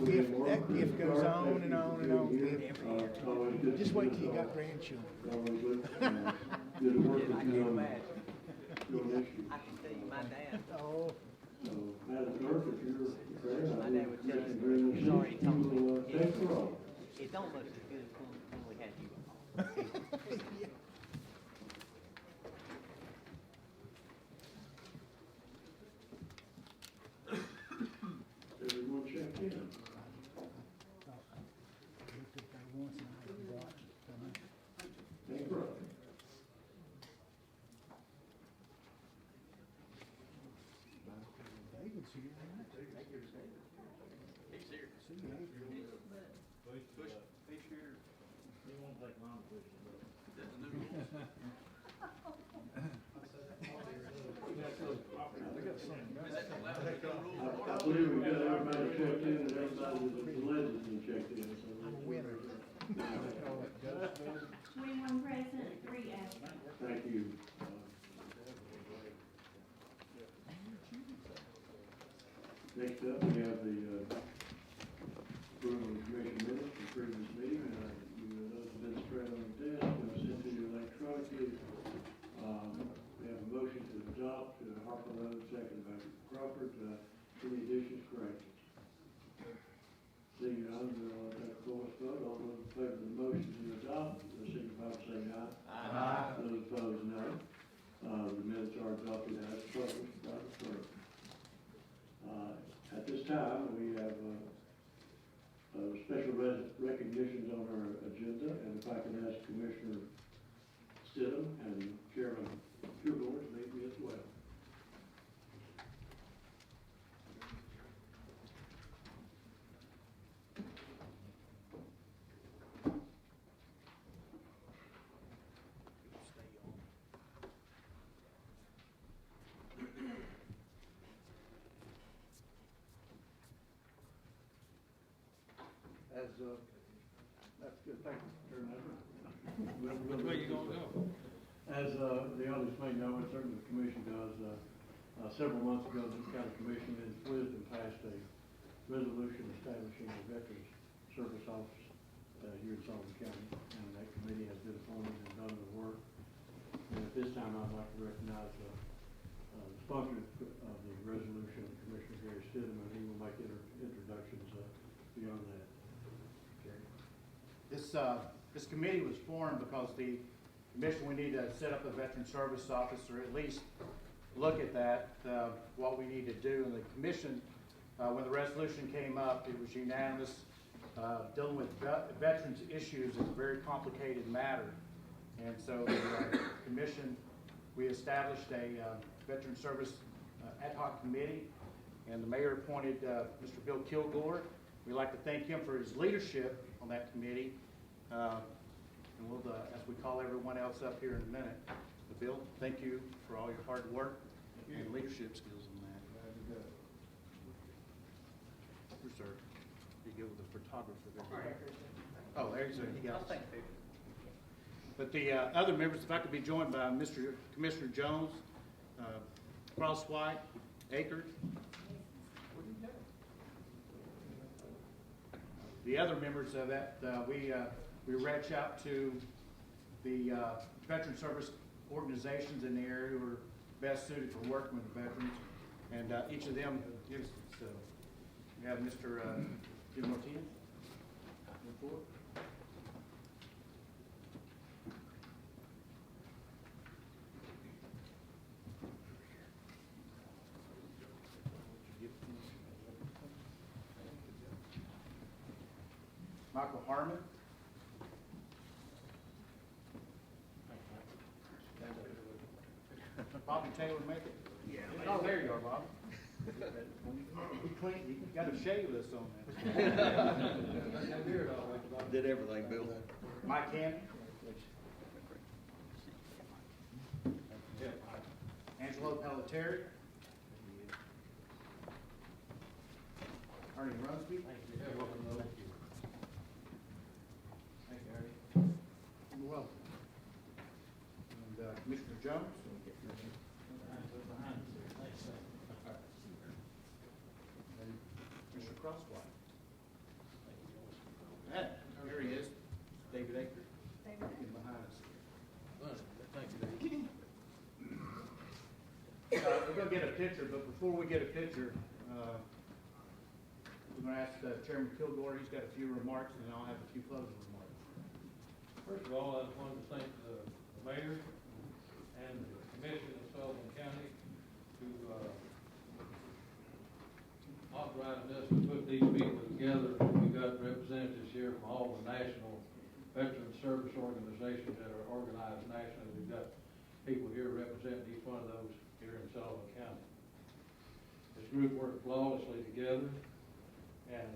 gift goes on and on and on. Gift. Just wait till you got grandchildren. I can imagine. I can tell you, my dad. Oh. Madam Clerk, if you're ready, My dad would tell you, he's already told me. It don't look as good as when we had you. Yeah. Everyone check in. Thank you. David's here. He's here. See you later. He's here. He won't take long to push it. That's the new rules. Is that the last new I believe we got everybody checked in and everybody that's alleged been checked in. I'm a winner. 21 present, 3 absent. Thank you. Next up, we have the approval of commission minutes from previous meeting. Those have been spread on the desk and sent to you electronically. We have a motion to adopt Harper Road, second by Crawford. Any additions, corrections? Seeing none, we'll take a voice vote. All those in favor of the motion to adopt, signify by saying aye. Aye. Those opposed, no. The minutes are adopted as published by the clerk. At this time, we have special recognitions on our agenda, and if I can ask Commissioner Stidham and Chairman Kilgore to meet me as well. That's good, thank you. Which way you gonna go? As the audience may know, and certainly the commission does, several months ago, the county commission in its wisdom passed a resolution establishing a Veterans Service Office here in Sullivan County, and that committee has been appointed and done the work. And at this time, I'd like to recognize the sponsor of the resolution, Commissioner Gary Stidham, and he will make introductions beyond that. Gary. This committee was formed because the commission, we need to set up a veteran service office, or at least look at that, what we need to do. And the commission, when the resolution came up, it was unanimous. Dealing with veterans issues is a very complicated matter. And so the commission, we established a veteran service ad hoc committee, and the mayor appointed Mr. Bill Kilgore. We'd like to thank him for his leadership on that committee. And we'll, as we call everyone else up here in a minute. But Bill, thank you for all your hard work and leadership skills in that. Yes, sir. You go with the photographer there. Oh, there's he got it. But the other members, if I could be joined by Mr. Commissioner Jones, Crosswhite, Akers. The other members of that, we reach out to the veteran service organizations in the area who are best suited for working with the veterans, and each of them gives. So we have Mr. Jim Martinez. Michael Harmon. Bobby Taylor make it? Yeah. Oh, there you are, Bob. You clean, you got a shave this on there. Did everything, Bill. Mike Cannon. Angelo Pelletieri. Ernie Runsby. You're welcome. Thank you. Thank you, Ernie. You're welcome. And Commissioner Jones. And Mr. Crosswhite. There he is, David Aker, in behind us. Thank you, Dave. We're gonna get a picture, but before we get a picture, we're gonna ask Chairman Kilgore, he's got a few remarks, and then I'll have a few closing remarks. First of all, I just wanted to thank the mayor and the commission of Sullivan County who authorized us to put these people together. We've got representatives here from all the national veteran service organizations that are organized nationally. We've got people here representing each one of those here in Sullivan County. This group worked flawlessly together, and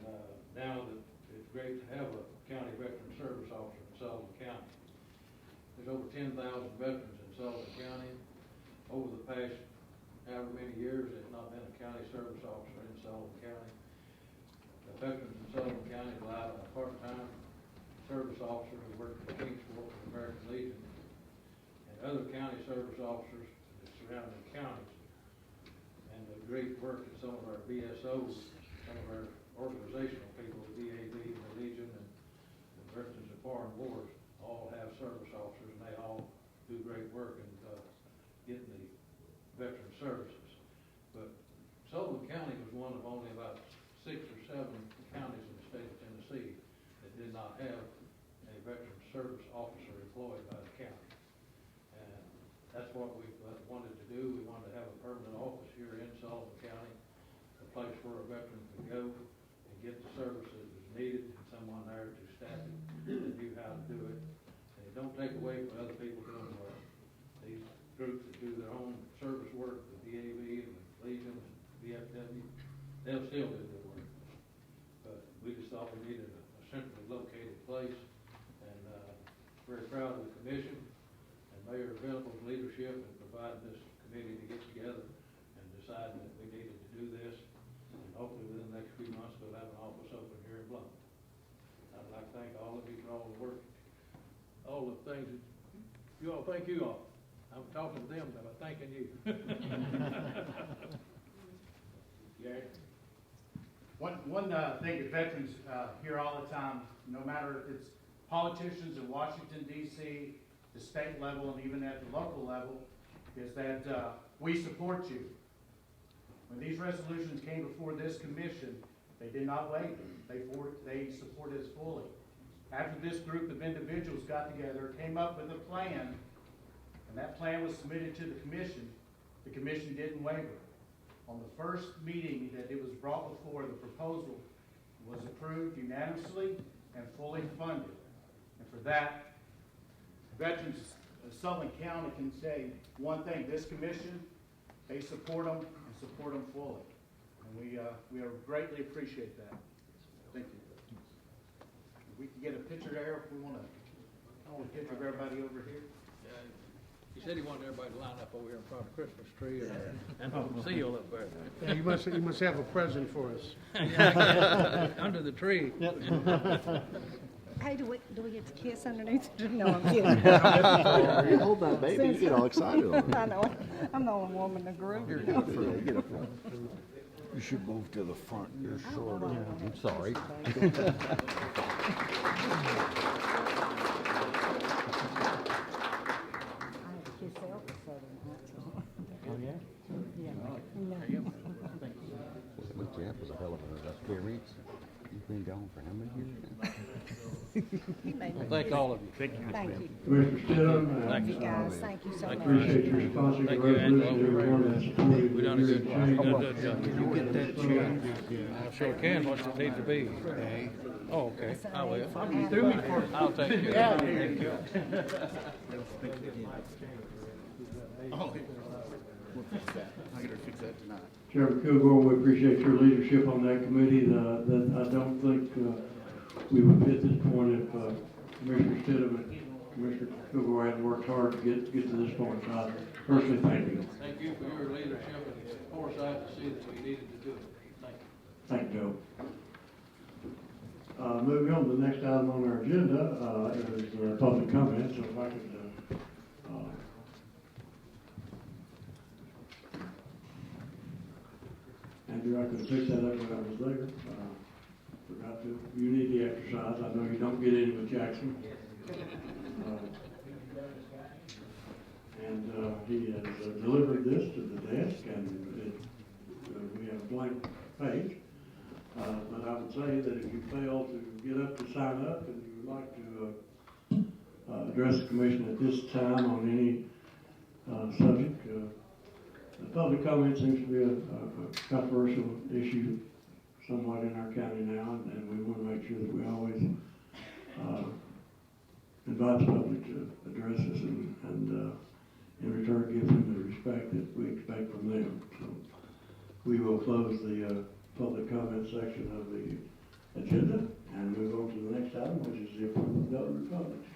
now that it's great to have a county veteran service officer in Sullivan County. There's over 10,000 veterans in Sullivan County. Over the past however many years, there's not been a county service officer in Sullivan County. The veterans in Sullivan County rely on a part-time service officer who works for Kingsport and American Legion, and other county service officers in the surrounding counties. And the great work that some of our BSOs, some of our organizational people, the DAV, the Legion, and the Veterans of Foreign Wars, all have service officers, and they all do great work in getting the veteran services. But Sullivan County was one of only about 6 or 7 counties in the state of Tennessee that did not have a veteran service officer employed by the county. And that's what we wanted to do. We wanted to have a permanent office here in Sullivan County, a place where a veteran could go and get the services that was needed, and someone there to staff it that knew how to do it. And it don't take away from other people doing work. These groups that do their own service work, the DAV and the Legion and VFW, they'll still do their work. But we just thought we needed a centrally located place, and very proud of the commission and Mayor Venable's leadership in providing this committee to get together and decide that we needed to do this. And hopefully within the next few months we'll have an office open here in Blount. I'd like to thank all of you for all the work, all the things that you all, thank you all. I'm talking to them, but I'm thanking you. Yeah. One thing that veterans hear all the time, no matter if it's politicians in Washington, D.C., the state level, and even at the local level, is that we support you. When these resolutions came before this commission, they did not waver. They supported us fully. After this group of individuals got together, came up with a plan, and that plan was submitted to the commission didn't waver. On the first meeting that it was brought before, the proposal was approved unanimously and fully funded. And for that, veterans of Sullivan County can say one thing: this commission, they support them and support them fully. And we greatly appreciate that. Thank you. We can get a picture there if we want a picture of everybody over here. He said he wanted everybody to line up over here in front of the Christmas tree and hold the seal up there. Yeah, you must have a present for us. Under the tree. Hey, do we get to kiss underneath? No, I'm kidding. You hold that baby, you get all excited on it. I know. I'm the only woman in the group. Get up front. You should move to the front. You're shorter. I'm sorry. Oh, yeah? Yeah. What Jeff was a hell of a experience. You've been gone for how many years? Thank all of you. Thank you. Commissioner Stidham, Thank you, guys. Thank you so much. appreciate your sponsoring the resolution, everyone that's supported. We done a good job. Did you get that change? I sure can, what's it need to be? Oh, okay. I will. You threw me for it. I'll take care of it. Thank you. Oh, we'll fix that. I'm going to fix that tonight. Chairman Kilgore, we appreciate your leadership on that committee. I don't think we would be at this point if Commissioner Stidham and Commissioner Kilgore hadn't worked hard to get to this point. So I personally thank you. Thank you for your leadership and foresight to see that we needed to do it. Thank you. Thank you, Joe. Moving on to the next item on our agenda is public comment. So if I could Andrew, I could fix that up when I was there. Forgot to. You need the extra exercise. I know you don't get any with Jackson. And he has delivered this to the desk, and we have a blank page. But I would say that if you fail to get up to sign up and you would like to address the commission at this time on any subject, the public comment seems to be a controversial issue somewhat in our county now, and we want to make sure that we always invite the public to address us and in return give them the respect that we expect from them. So we will close the public comment section of the agenda and move on to the next item, which is the approval of notary publics.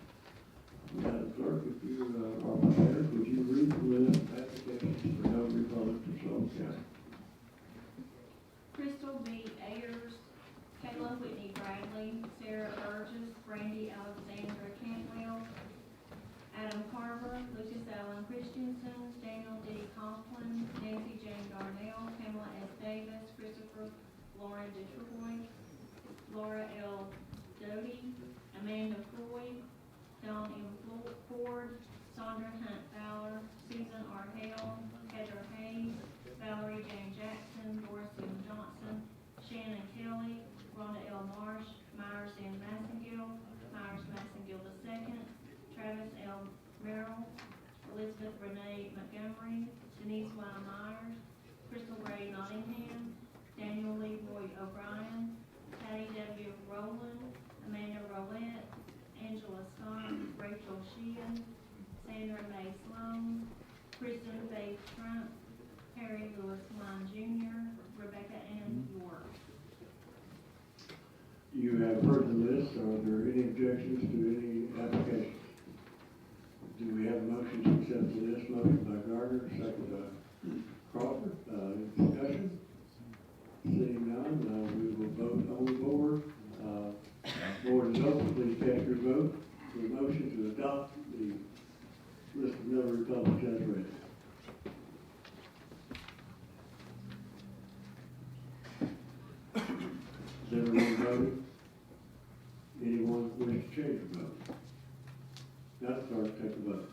Madam Clerk, if you are prepared, would you read the list of applications for notary public to Sullivan County? Crystal B. Ayers, Kayla Whitney Bradley, Sarah Burgess, Brandy Alexandra Cantwell, Adam Carver, Lucas Allen Christensen, Daniel D. Conklin, Nancy Jane Darnell, Pamela S. Davis, Christopher Lauren DeTroy, Laura L. Doty, Amanda Floyd, Don M. Ford, Sandra Hunt Fowler, Susan R. Hale, Heather Hayes, Valerie Jane Jackson, Doris M. Johnson, Shannon Kelly, Rhonda L. Marsh, Myers N. Massengill, Myers Massengill II, Travis L. Merrill, Elizabeth Renee Montgomery, Denise Y. Myers, Crystal Ray Nottingham, Daniel Leroy O'Brien, Patty W. Rowland, Amanda Rowlett, Angela Scott, Rachel Sheehan, Sandra Mae Sloan, Kristen Faith Trump, Harry Lewis Lyon Jr., Rebecca Ann York. You have heard the list. Are there any objections to any applications? Do we have a motion to accept the list? Motion by Gardner, second by Crawford. Discussion? Seeing none, we will vote on the board. Board is open. Please cast your vote for the motion to adopt the list of notary publics as read. Has everyone voted? Anyone wish to change their vote? Madam Clerk, take the vote.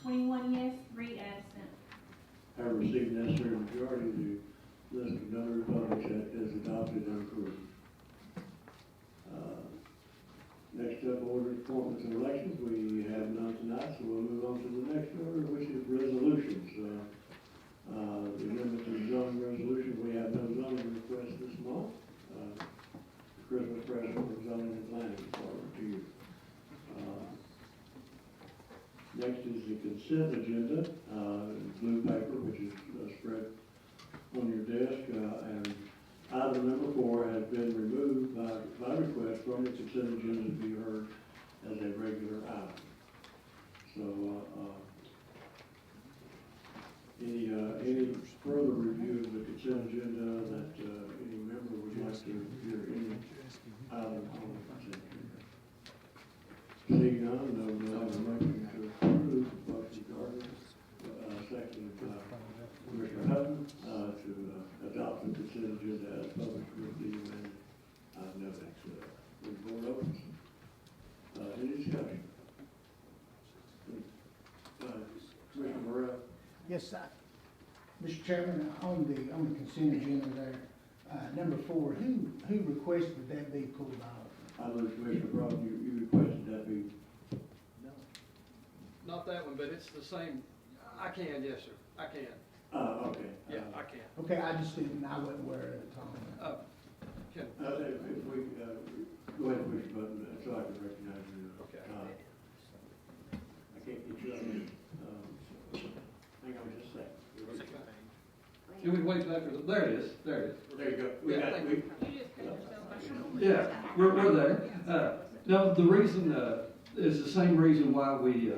21 yes, 3 absent. Have received necessary majority, the list of notary publics is adopted and approved. Next up, order appointments and elections. We have none tonight, so we'll move on to the next order, which is resolutions. The amendment to the zoning resolution, we have no zoning request this month. Christmas present from zoning and planning department to you. Next is the consent agenda, blue paper, which is spread on your desk, and item number 4 has been removed by request from the consent agenda to be heard as a regular item. So, any further review of the consent agenda that any member would like to hear any item on the consent agenda? Seeing none, we'll have a motion to approve the motion Gardner, seconded by Commissioner Hutton, to adopt the consent agenda as published with the amendment I've noted. The board opens. Any discussion? Commissioner Morrell? Yes, sir. Mr. Chairman, on the consent agenda there, number 4, who requested that be pulled off? I believe Commissioner Brown, you requested that be. Not that one, but it's the same. I can, yes, sir. I can. Okay. Yeah, I can. Okay, I just didn't, I wasn't aware at the time. Can. If we, go ahead and push the button so I can recognize you. Okay. I can't get you up here. Hang on just a second. Can we wait till after there it is. There it is. There you go. Yeah, thank you. Yeah, we're there. No, the reason is the same reason why we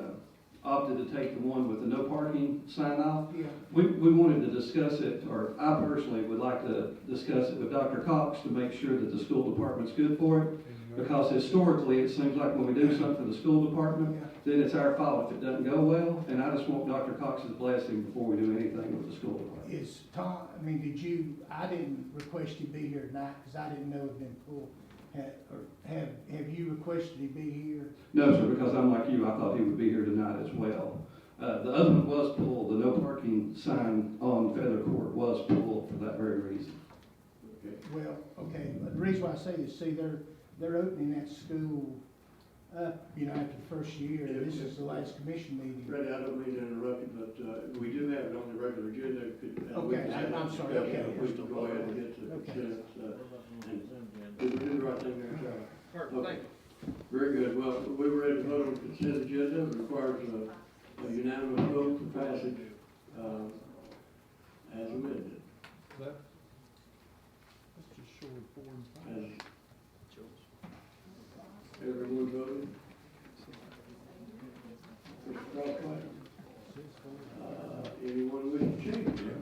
opted to take the one with the no parking sign off. Yeah. We wanted to discuss it, or I personally would like to discuss it with Dr. Cox to make sure that the school department's good for it. Because historically, it seems like when we do something for the school department, then it's our fault if it doesn't go well. And I just want Dr. Cox's blessing before we do anything with the school department. Is Tom, I mean, I didn't request you be here tonight because I didn't know it had been pulled. Have you requested he be here? No, sir, because I'm like you, I thought he would be here tonight as well. The other one was pulled, the no parking sign on Feather Court was pulled for that very reason. Okay. Well, okay, but the reason why I say this, see, they're opening that school up, you know, after the first year. This is the last commission meeting. Freddie, I don't mean to interrupt you, but we do have it on the regular agenda. Okay, I'm sorry, okay. We can go ahead and get to the consent. We did the right thing there, Charlie. Perfect, thank you. Very good. Well, we were ready to vote on the consent agenda. It requires a unanimous vote for passage as amended. That's just showing 4 and 5. As everyone voted? Mr. Crosswhite? Anyone wish to change it?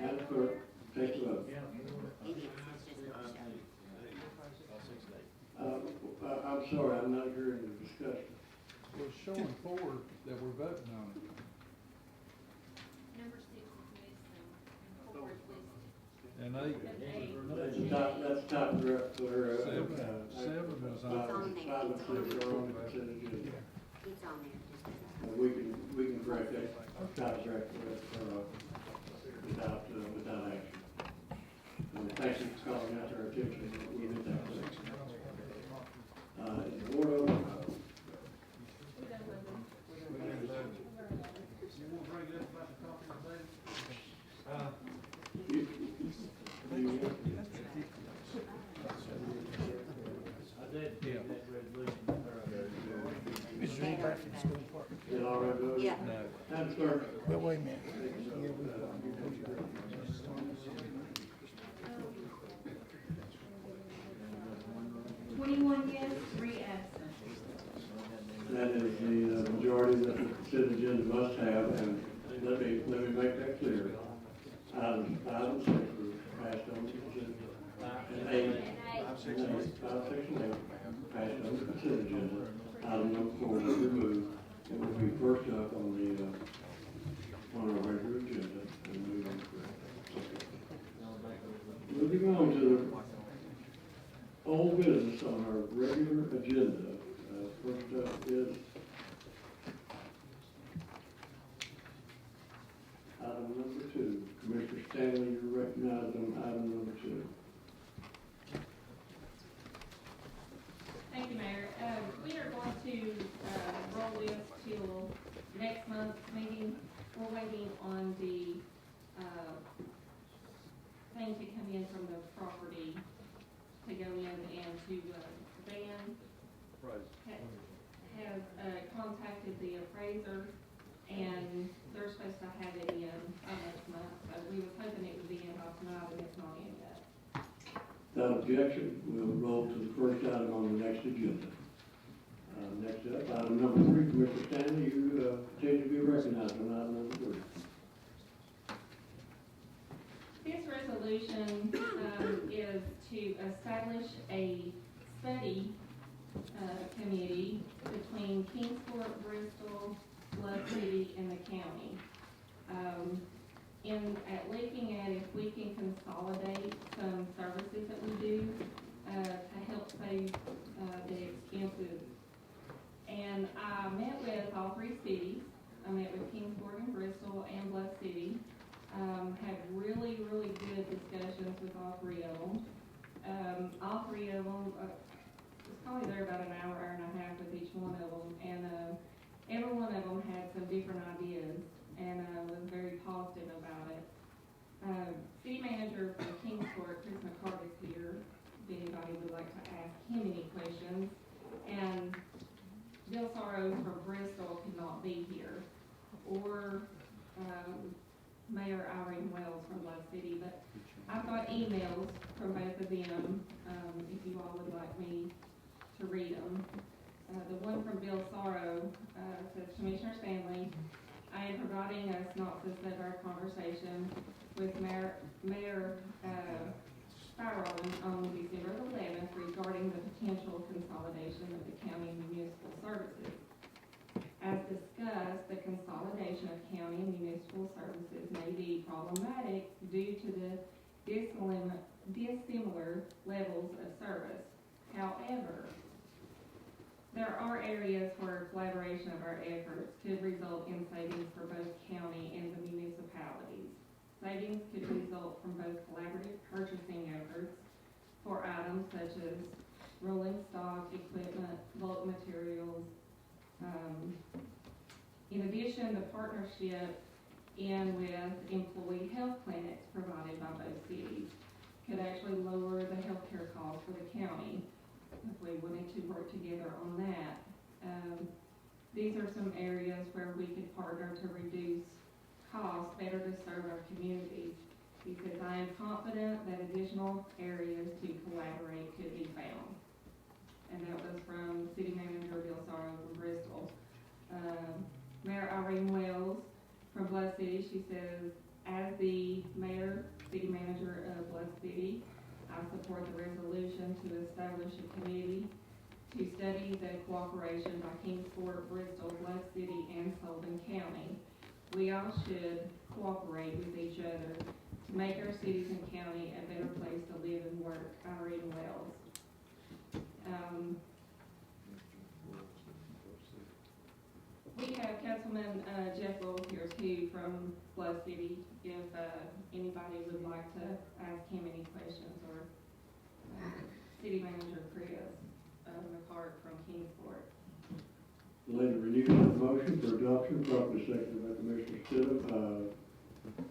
Madam Clerk, take the vote. I'm sorry, I'm not hearing the discussion. Well, it's showing 4 that we're voting on it. Number 6 is missing, and 4 is listed. And 8. That's top draft for her. 7 is on. 5 and 6 are on the consent agenda. It's on there. We can correct that, top draft without action. Thank you for calling out to our attention. We'll get that correct. Board over. Is there anybody from the school department? Is it all right, Doug? Yeah. Madam Clerk. Well, wait a minute. Yeah, we- 21 yes, 3 absent. That is the majority that the consent agenda must have, and let me make that clear. Items 5 and 6 were passed on the consent. And 8, 5, 6, and 8 passed on the consent agenda. Item number 4 was removed. It will be first up on our regular agenda. And moving on to the old business on our regular agenda. First up is item number 2. Commissioner Stanley, you're recognized on item number 2. Thank you, Mayor. We are going to roll this till next month's meeting. We're waiting on the thing to come in from the property to go in and to ban. Has contacted the appraiser, and they're supposed to have it in next month. So we were hoping it would be in by tonight, and it's not in yet. Without objection, we'll roll to the first item on the next agenda. Next up, item number 3, Commissioner Stanley, you continue to be recognized on item number 3. This resolution is to establish a study committee between Kingsport, Bristol, Bluff City, and the county. Looking at if we can consolidate some services that we do to help save the expenses. And I met with all 3 cities. I met with Kingsport and Bristol and Bluff City. Had really, really good discussions with all 3 of them. All 3 of them was probably there about an hour, hour and a half with each one of them, and every one of them had some different ideas, and was very positive about it. City manager for Kingsport, Chris McCarty's here, if anybody would like to ask him any questions, and Bill Sorrows from Bristol could not be here, or Mayor Irene Wells from Love City, but I've got emails from both of them, if you all would like me to read them. The one from Bill Sorrow, says, Commissioner Stanley, I am providing a synopsis of our conversation with Mayor Spyron on December 11th regarding the potential consolidation of the county municipal services. As discussed, the consolidation of county and municipal services may be problematic due to the dissimilar levels of service. However, there are areas where collaboration of our efforts could result in savings for both county and the municipalities. Savings could result from both collaborative purchasing efforts for items such as rolling stock, equipment, bulk materials. In addition, the partnership in with employee health clinics provided by both cities could actually lower the healthcare costs for the county if we wanted to work together on that. These are some areas where we could partner to reduce costs, better to serve our communities. He says, I am confident that additional areas to collaborate could be found. And that was from City Manager Bill Sorrow from Bristol. Mayor Irene Wells from Bluff City, she says, as the mayor, city manager of Bluff City, I support the resolution to establish a committee to study the cooperation by Kingsport, Bristol, Bluff City, and Sullivan County. We all should cooperate with each other to make our cities and county a better place to live and work. Irene Wells. We have Councilman Jeff Lowell here too from Bluff City, if anybody would like to ask him any questions, or City Manager Chris McCart from Kingsport. Linda Renew has a motion for adoption, properly seconded by Commissioner Stidham.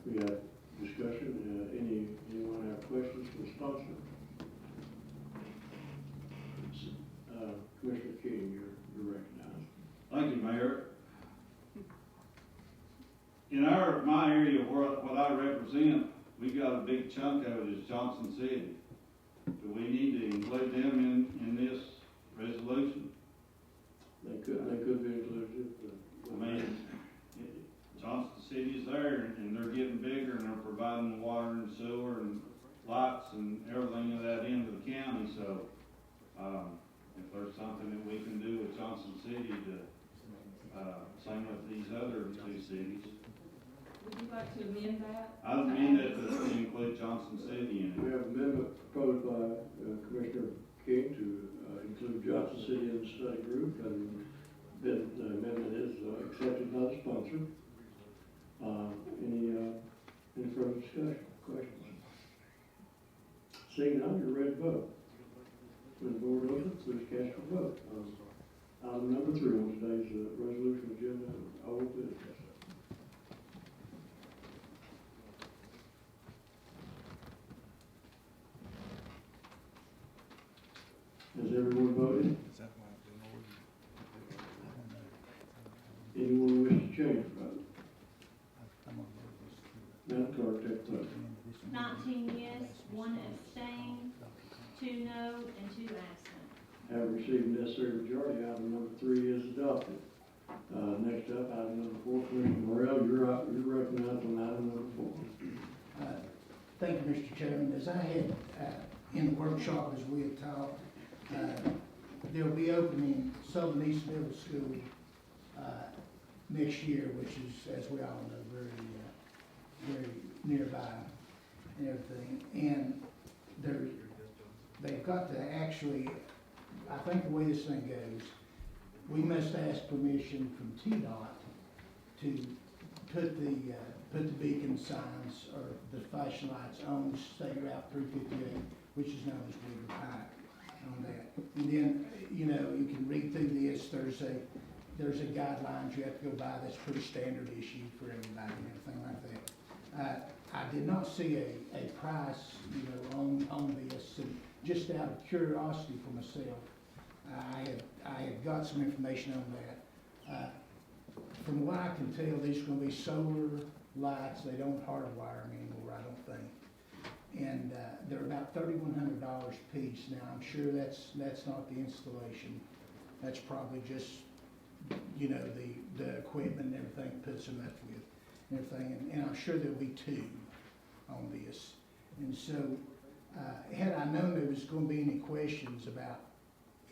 We have discussion. Anyone have questions for the sponsor? Commissioner King, you're recognized. Thank you, Mayor. In my area, what I represent, we got a big chunk of it is Johnson City. Do we need to include them in this resolution? They could be included. I mean, Johnson City is there, and they're getting bigger, and they're providing water and sewer and lights and everything of that into the county. So, if there's something that we can do with Johnson City to same with these other two cities. Would you like to amend that? I'd amend it to include Johnson City in it. We have an amendment proposed by Commissioner King to include Johnson City in the study group, and the amendment is accepted by the sponsor. Any further discussion, questions? Seeing none, you're ready to vote. When the board opens, please cast your vote. Item number 3 on today's resolution agenda, old business. Has everyone voted? Anyone wish to change their vote? Madam Clerk, take the vote. 19 yes, 1 abstain, 2 no, and 2 absent. Have received necessary majority, item number 3 is adopted. Next up, item number 4, Commissioner Morrell, you're recognized on item number 4. Thank you, Mr. Chairman. As I had in the workshop, as we had talked, they'll be opening Sullivan East Middle School next year, which is, as we all know, very nearby and everything. And they've got to actually, I think the way this thing goes, we must ask permission from TDOT to put the beacon signs or the flashing lights on State Route 358, which is known as Weaver Pike, on that. And then, you know, you can read through this. There's a guidelines you have to go by that's pretty standard issue for everybody and everything like that. I did not see a price, you know, on this, and just out of curiosity for myself, I had got some information on that. From what I can tell, these are going to be solar lights. They don't hardwire them anymore, I don't think. And they're about $3,100 a piece. Now, I'm sure that's not the installation. That's probably just, you know, the equipment and everything puts them up with and everything. And I'm sure there'll be two on this. And so, had I known there was gonna be any questions about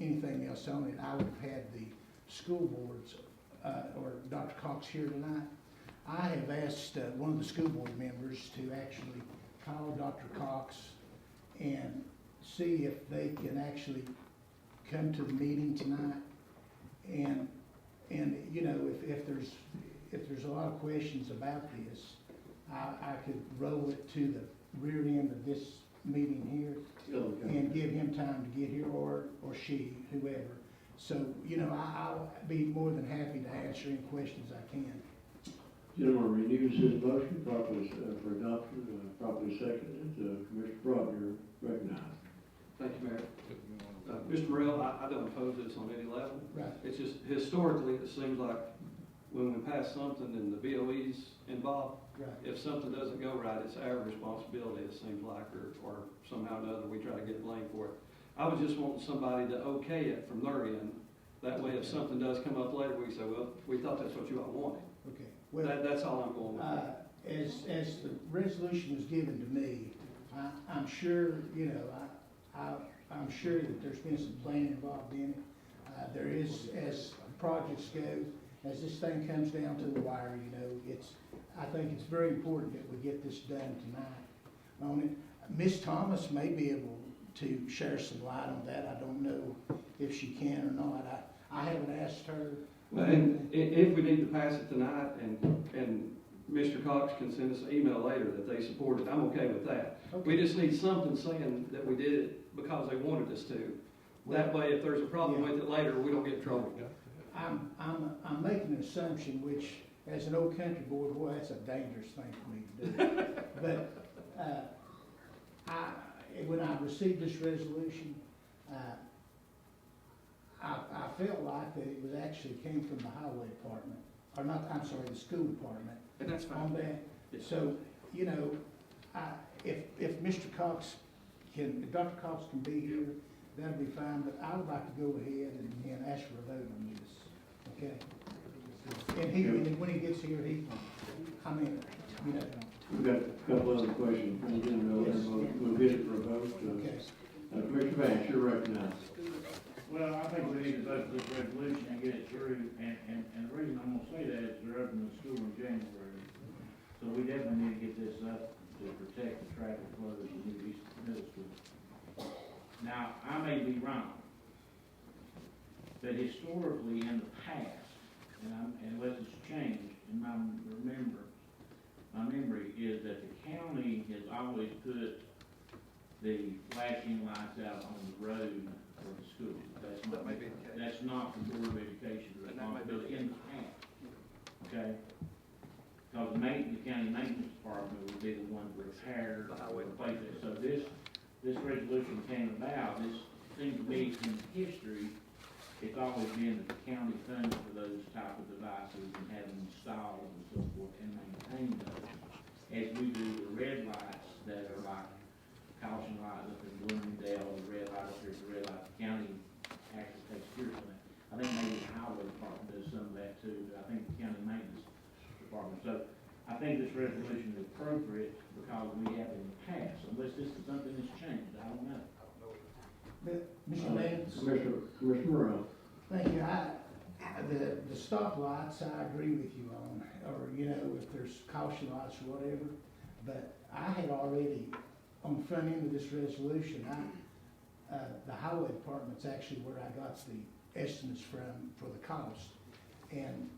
anything else on it, I would have had the school boards, or Dr. Cox here tonight. I have asked one of the school board members to actually call Dr. Cox and see if they can actually come to the meeting tonight. And you know, if there's a lot of questions about this, I could roll it to the rear end of this meeting here and give him time to get here, or she, whoever. So, you know, I'll be more than happy to answer any questions I can. Gentleman renews his motion, properly, for adoption, properly seconded. Commissioner Brodner recognized. Thank you, Mayor. Mr. Morrell, I don't oppose this on any level. Right. It's just historically, it seems like when we pass something and the BOE's involved, Right. if something doesn't go right, it's our responsibility, it seems like, or somehow or another we try to get blamed for it. I was just wanting somebody to okay it from their end. That way, if something does come up later, we say, well, we thought that's what you all wanted. Okay. Well, That's all I'm going with. as the resolution was given to me, I'm sure, you know, I'm sure that there's been some planning involved in it. There is, as projects go, as this thing comes down to the wire, you know, I think it's very important that we get this done tonight on it. Ms. Thomas may be able to share some light on that. I don't know if she can or not. I haven't asked her. Well, and if we need to pass it tonight and Mr. Cox can send us an email later that they support it, I'm okay with that. Okay. We just need something saying that we did it because they wanted us to. That way, if there's a problem with it later, we don't get in trouble. I'm making an assumption, which, as an old country boy, boy, that's a dangerous thing for me to do. But when I received this resolution, I felt like that it was actually came from the highway department, or not, I'm sorry, the school department. And that's fine. On that. So, you know, if Mr. Cox if Dr. Cox can be here, that'll be fine, but I would like to go ahead and ask for a vote on this, okay? And when he gets here, you know. We've got a couple other questions. We'll get it for a vote. Okay. Commissioner Vance, you're recognized. Well, I think we need to vote for this resolution and get it through, and the reason I'm gonna say that is they're opening the school in January. So we definitely need to get this up to protect the traffic flows in New East Middle School. Now, I may be wrong, but historically in the past, and unless it's changed, in my memory is that the county has always put the flashing lights out on the road for the school. That's not the Board of Education's responsibility in the past, okay? Because the county maintenance department would be the one to repair or replace it. So this resolution came about, this seems to me in history, it's always been that the county funds for those type of devices and have them installed and so forth and maintain those. As we do the red lights that are like caution lights up in Bloomingdale, the red light up here, the red light, the county actually takes care of that. I think maybe the highway department does some of that too, but I think the county maintenance department. So I think this resolution is appropriate because we have in the past, unless this is something that's changed, I don't know. Mr. Lance? Commissioner Morrell. Thank you. The stoplights, I agree with you on, or, you know, if there's caution lights or whatever, but I had already, on the front end of this resolution, the highway department's actually where I got the estimates from for the cost. And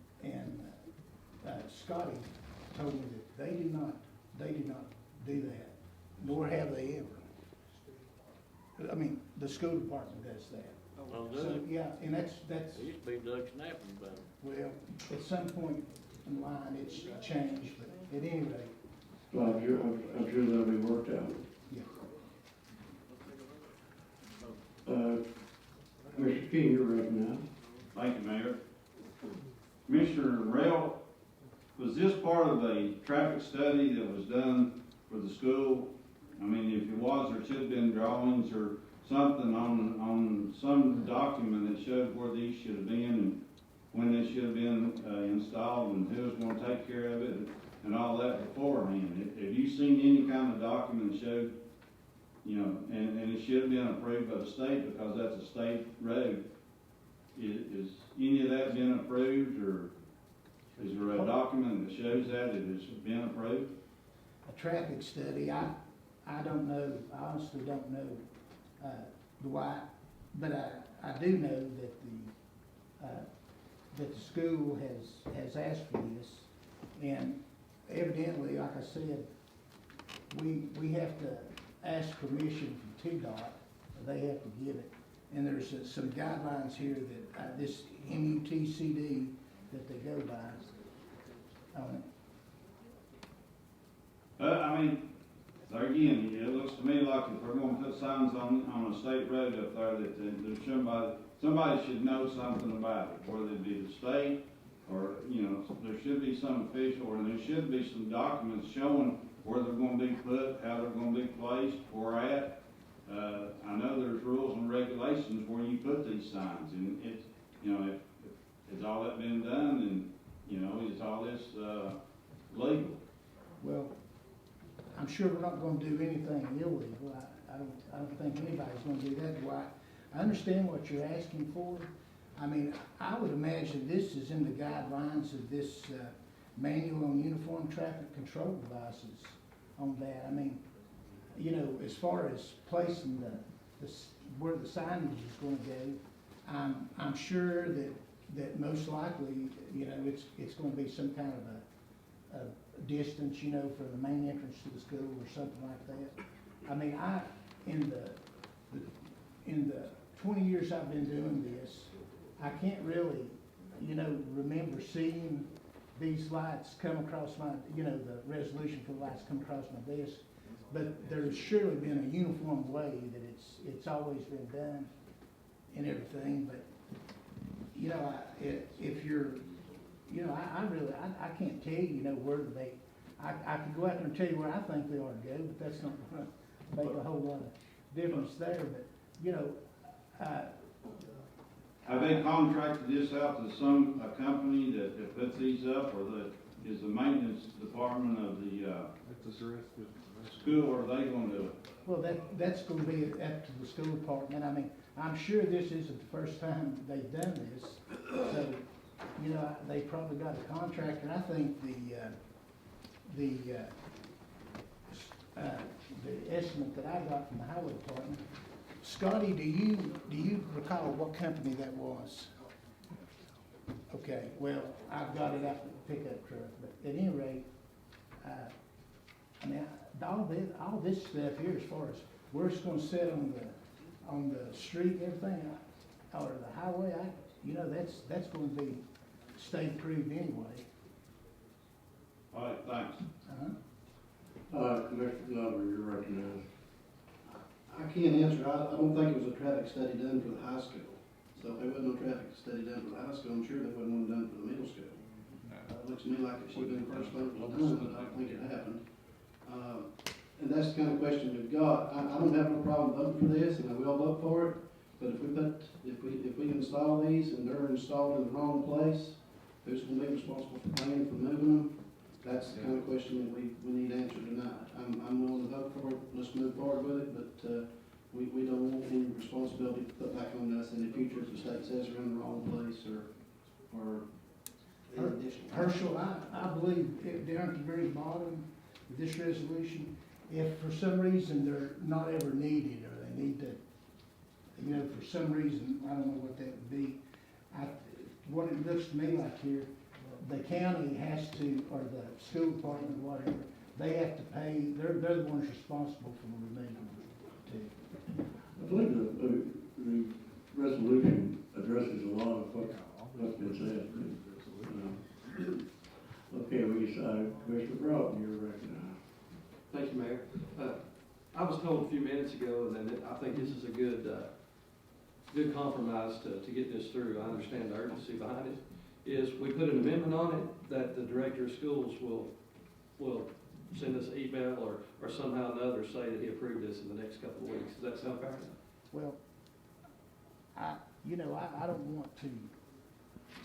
Scotty told me that they did not do that, nor have they ever. I mean, the school department does that. Well, So, yeah, and that's, It used to be Doug Snapping, but. well, at some point in line, it's changed, but at any rate, Well, I'm sure that'll be worked out. yeah. Commissioner King, you're recognized. Thank you, Mayor. Commissioner Rell, was this part of a traffic study that was done for the school? I mean, if it was, there should have been drawings or something on some document that showed where these should have been and when they should have been, installed and who was gonna take care of it and all that beforehand. Have you seen any kind of document that showed, you know, and it should have been approved by the state because that's a state road? Is any of that been approved, or is there a document that shows that it has been approved? A traffic study, I don't know, I honestly don't know, Dwight, but I do know that the school has asked for this, and evidently, like I said, we have to ask permission from TDOT, they have to give it, and there's some guidelines here that, this MUTCD that they go by on it. I mean, there again, it looks to me like if we're gonna put signs on a state road up there, that there's somebody should know something about it, whether it be the state, or, you know, there should be some official, or there should be some documents showing where they're gonna be put, how they're gonna be placed, where at. I know there's rules and regulations where you put these signs, and it's, you know, if it's all that been done, and, you know, is all this, legal? Well, I'm sure we're not gonna do anything illegal. I don't think anybody's gonna do that, Dwight. I understand what you're asking for. I mean, I would imagine this is in the guidelines of this, manual on uniform traffic control devices on that. I mean, you know, as far as placing where the signage is gonna go, I'm sure that most likely, you know, it's gonna be some kind of a distance, you know, for the main entrance to the school or something like that. I mean, in the 20 years I've been doing this, I can't really, you know, remember seeing these lights come across my, you know, the resolution for the lights come across my desk. But there's surely been a uniform way that it's always been done and everything. But, you know, if you're, you know, I can't tell you, you know, where I could go out there and tell you where I think they ought to go, but that's not going to make a whole lot of difference there. But, you know, Have they contracted this out to a company that puts these up, or is the maintenance department of the, school, or are they gonna do it? Well, that's gonna be up to the school department. I mean, I'm sure this isn't the first time they've done this. So, you know, they probably got a contractor. I think the estimate that I got from the highway department. Scotty, do you recall what company that was? Okay, well, I've got it out in the pickup truck, but at any rate, I mean, all this stuff here, as far as where it's gonna sit on the street and everything, or the highway, you know, that's gonna be state approved anyway. All right, thanks. Commissioner Glover, you're recognized. I can't answer. I don't think it was a traffic study done for the high school. So if there wasn't no traffic study done for the high school, I'm sure there wasn't one done for the middle school. It looks to me like it should have been the first thing that was done, but I don't think it happened. And that's the kind of question we've got. I don't have no problem voting for this, and I will vote for it. But if we install these and they're installed in the wrong place, who's going to be responsible for paying for moving them? That's the kind of question that we need answered tonight. I'm willing to vote for it. Let's move forward with it, but we don't want any responsibility put back on us in the future if the state says we're in the wrong place or any additional. Herschel, I believe down at the very bottom of this resolution, if for some reason they're not ever needed, or they need to, you know, for some reason, I don't know what that would be. What it looks to me like here, the county has to, or the school department, whatever, they have to pay, they're the ones responsible for the removal too. I believe the resolution addresses a lot of what's been said. Okay, Commissioner Broughton, you're recognized. Thank you, Mayor. I was told a few minutes ago that I think this is a good compromise to get this through. I understand the urgency behind it. Is we put an amendment on it that the director of schools will send us an email or somehow or another say that he approved this in the next couple of weeks. Does that sound fair? Well, I don't want to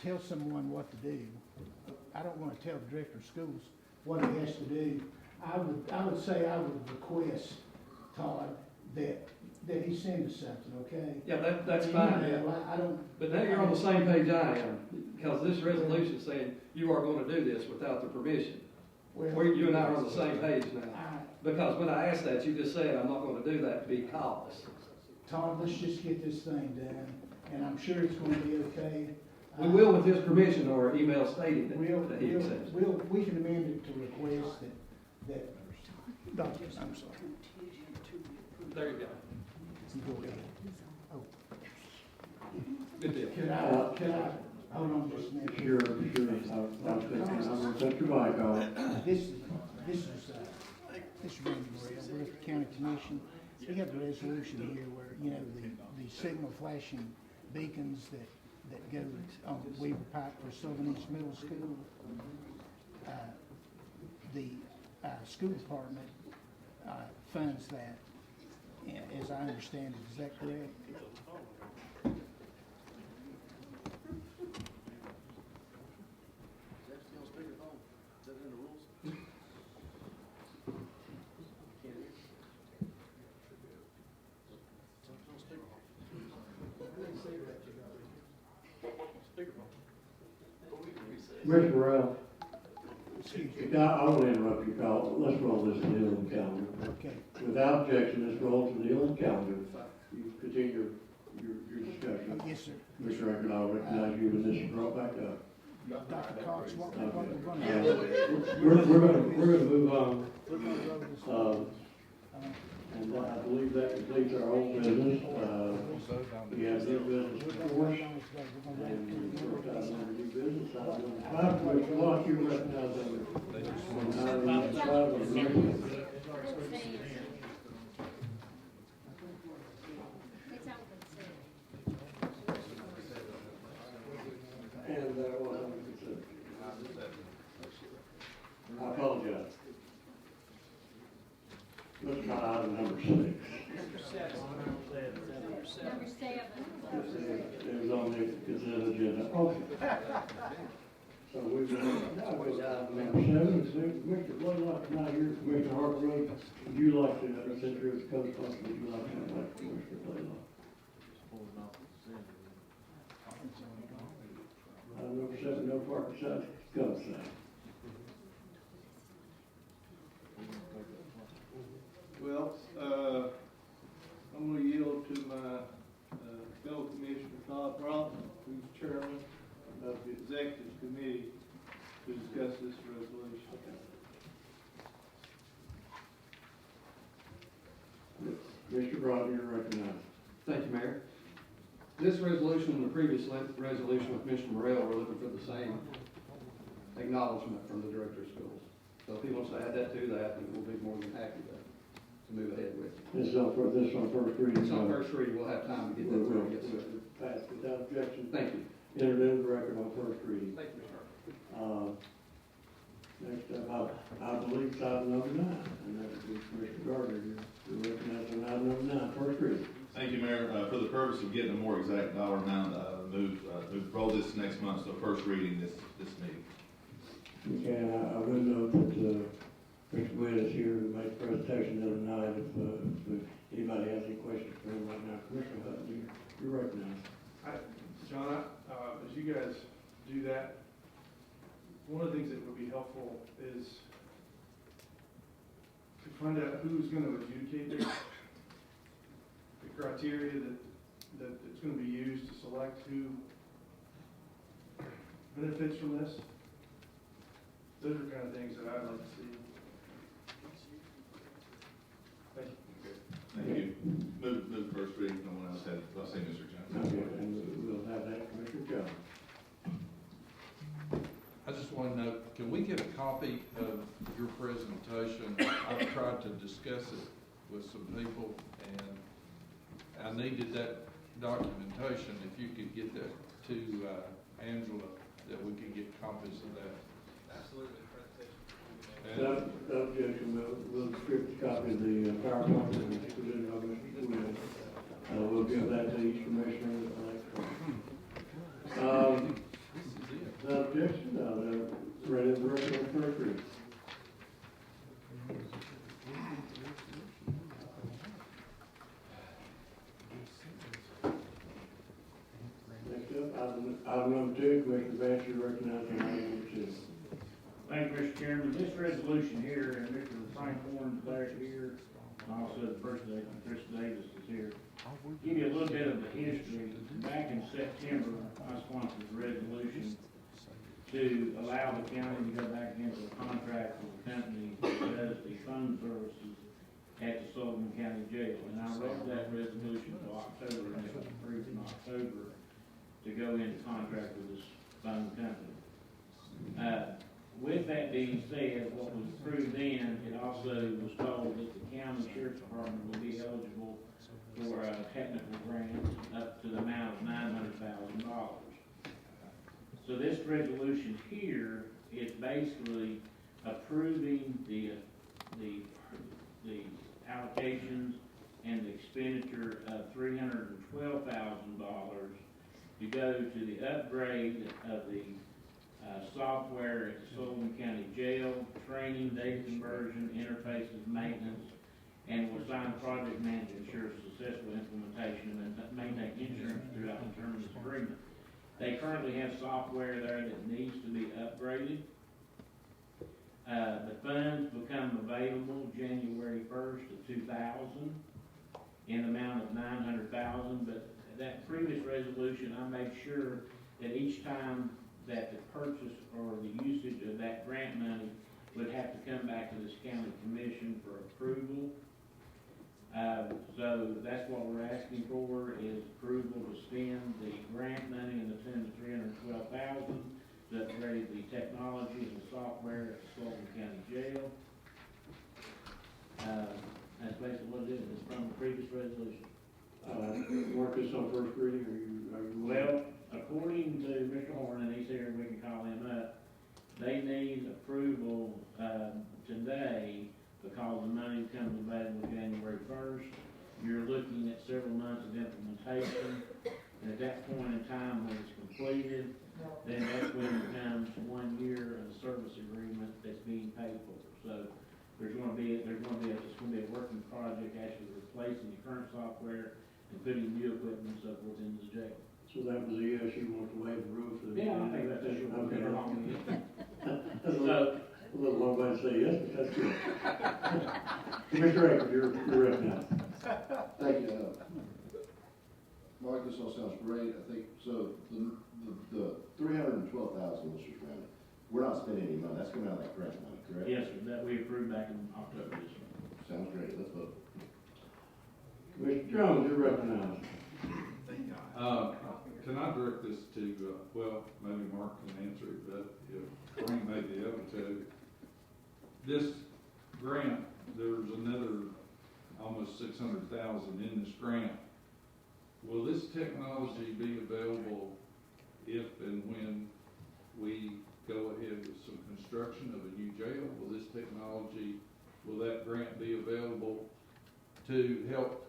tell someone what to do. I don't want to tell the director of schools what he has to do. I would say I would request, Todd, that he send us something, okay? Yeah, that's You fine. know, I don't. But now you're on the same page I am, because this resolution is saying you are going to do this without the permission. Well, You and I are on the same page now. I- Because when I asked that, you just said, I'm not going to do that because. Todd, let's just get this thing done, and I'm sure it's gonna be okay. We will with his permission or email stating We'll, that he accepts. we can amend it to request that, Doctor, I'm sorry. There you go. You go ahead. Oh, Good deal. Can I, hold on just a minute. Sure. I'm gonna touch your mic off. This is Randy Morrell, we're at the county commission. We have a resolution here where, the signal flashing beacons that go on Weaver Pike for Sullivan East Middle School. The school department funds that, as I understand it. Is that correct? Mr. Morrell, Excuse me. I want to interrupt your call. Let's roll this deal on the calendar. Okay. Without objection, let's roll to the deal on the calendar. You continue your discussion. Yes, sir. Mr. Record, I'll recognize you when this is brought back up. Dr. Cox, what we're gonna We're gonna move on. We're gonna roll this. And I believe that completes our old business. We have new business before us. And first item under new business, item number 5, Commissioner Locke, you recognize item number 5 on the record. And that was under consent. I apologize. Let's try item number 6. Number 7. It was on the consent agenda. Okay. So we've got, now we've got item number 7. Commissioner Blaylock, now you're Commissioner Hargrove. Would you like to, since you're the co-sponsor, would you like to invite Commissioner Blaylock? Item number 7, no parking signs, go sign. Well, I'm going to yield to my fellow Commissioner Todd Broughton, who's chairman of the Executive Committee, to discuss this resolution. Mr. Broughton, you're recognized. Thank you, Mayor. This resolution and the previous resolution with Commissioner Morrell were looking for the same acknowledgement from the director of schools. So if he wants to add that to that, then we'll be more than happy to move ahead with it. This is on first reading. It's on first reading, we'll have time to get that through. Yes, sir. Passed without objection. Thank you. Entered into the record on first reading. Thank you, Mr. Next up, I believe it's item number 9, and that would be Commissioner Gardner. You're recognized on item number 9, first reading. Thank you, Mayor. For the purpose of getting a more exact dollar amount, roll this next month, so first reading this meeting. Okay, and I would note that Mr. Witt is here to make a presentation the other night. If anybody has any questions for him right now, Commissioner Hutton, you're recognized. John, as you guys do that, one of the things that would be helpful is to find out who's going to adjudicate this, the criteria that it's going to be used to select who benefits from this. Those are kind of things that I'd like to see. Thank you. Thank you. Move first reading. No one else had. I'll say Mr. Jones. Okay, and we'll have that, Commissioner Jones. I just want to know, can we get a copy of your presentation? I've tried to discuss it with some people, and I needed that documentation. If you could get that to Angela, that we could get copies of that. Absolutely. Without objection, we'll distribute a copy of the PowerPoint that we presented on Mr. Witt. We'll Item number two, Commissioner Vance, you recognize on item number two. Thank you, Mr. Chairman. This resolution here, and Mr. Frank Warren's there here, and also the First Lady, Chris Davis is here. Give you a little bit of the history. Back in September, I sponsored a resolution to allow the county to go back into a contract with the company that does the phone services at the Sullivan County Jail. And I wrote that resolution till October, and it was approved in October to go into contract with this phone company. With that being said, what was approved then, it also was told that the county sheriff's department will be eligible for a technical grant up to the amount of $900,000. So this resolution here is basically approving the allocations and the expenditure of $312,000 to go to the upgrade of the software at the Sullivan County Jail, training, data conversion, interfaces, maintenance, and will sign a project manager ensure successful implementation and maintain insurance throughout the term of this agreement. They currently have software there that needs to be upgraded. The funds become available January 1st of 2000 in the amount of $900,000, but that previous resolution, I made sure that each time that the purchase or the usage of that grant money would have to come back to this county commission for approval. So that's what we're asking for, is approval to spend the grant money in the tune of $312,000 to upgrade the technology and the software at the Sullivan County Jail. That's basically what it is. It's from the previous resolution. Mark this on first reading, are you? Well, according to Mr. Horn, and he's here, we can call him up, they need approval today because the money comes available January 1st. You're looking at several months of implementation, and at that point in time, when it's completed, then that's when it comes 1 year of the service agreement that's being paid for. So it's going to be a working project, actually replacing the current software and putting new equipment and so forth into the jail. So that was a yes, you want to waive the rule for the. Yeah, I think that's sure. Okay. Wrong. That's a little long way to say yes, but that's good. Commissioner Akers, you're recognized. Thank you. Mark, this all sounds great. I think, so the $312,000, Mr. Chairman, we're not spending any money. That's coming out of that grant money, correct? Yes, sir, that we approved back in October this year. Sounds great. Let's vote. Commissioner Jones, you're recognized. Can I direct this to, well, maybe Mark can answer it, but if Frank may be able to. This grant, there's another almost $600,000 in this grant. Will this technology be available if and when we go ahead with some construction of a new jail? Will this technology, will that grant be available to help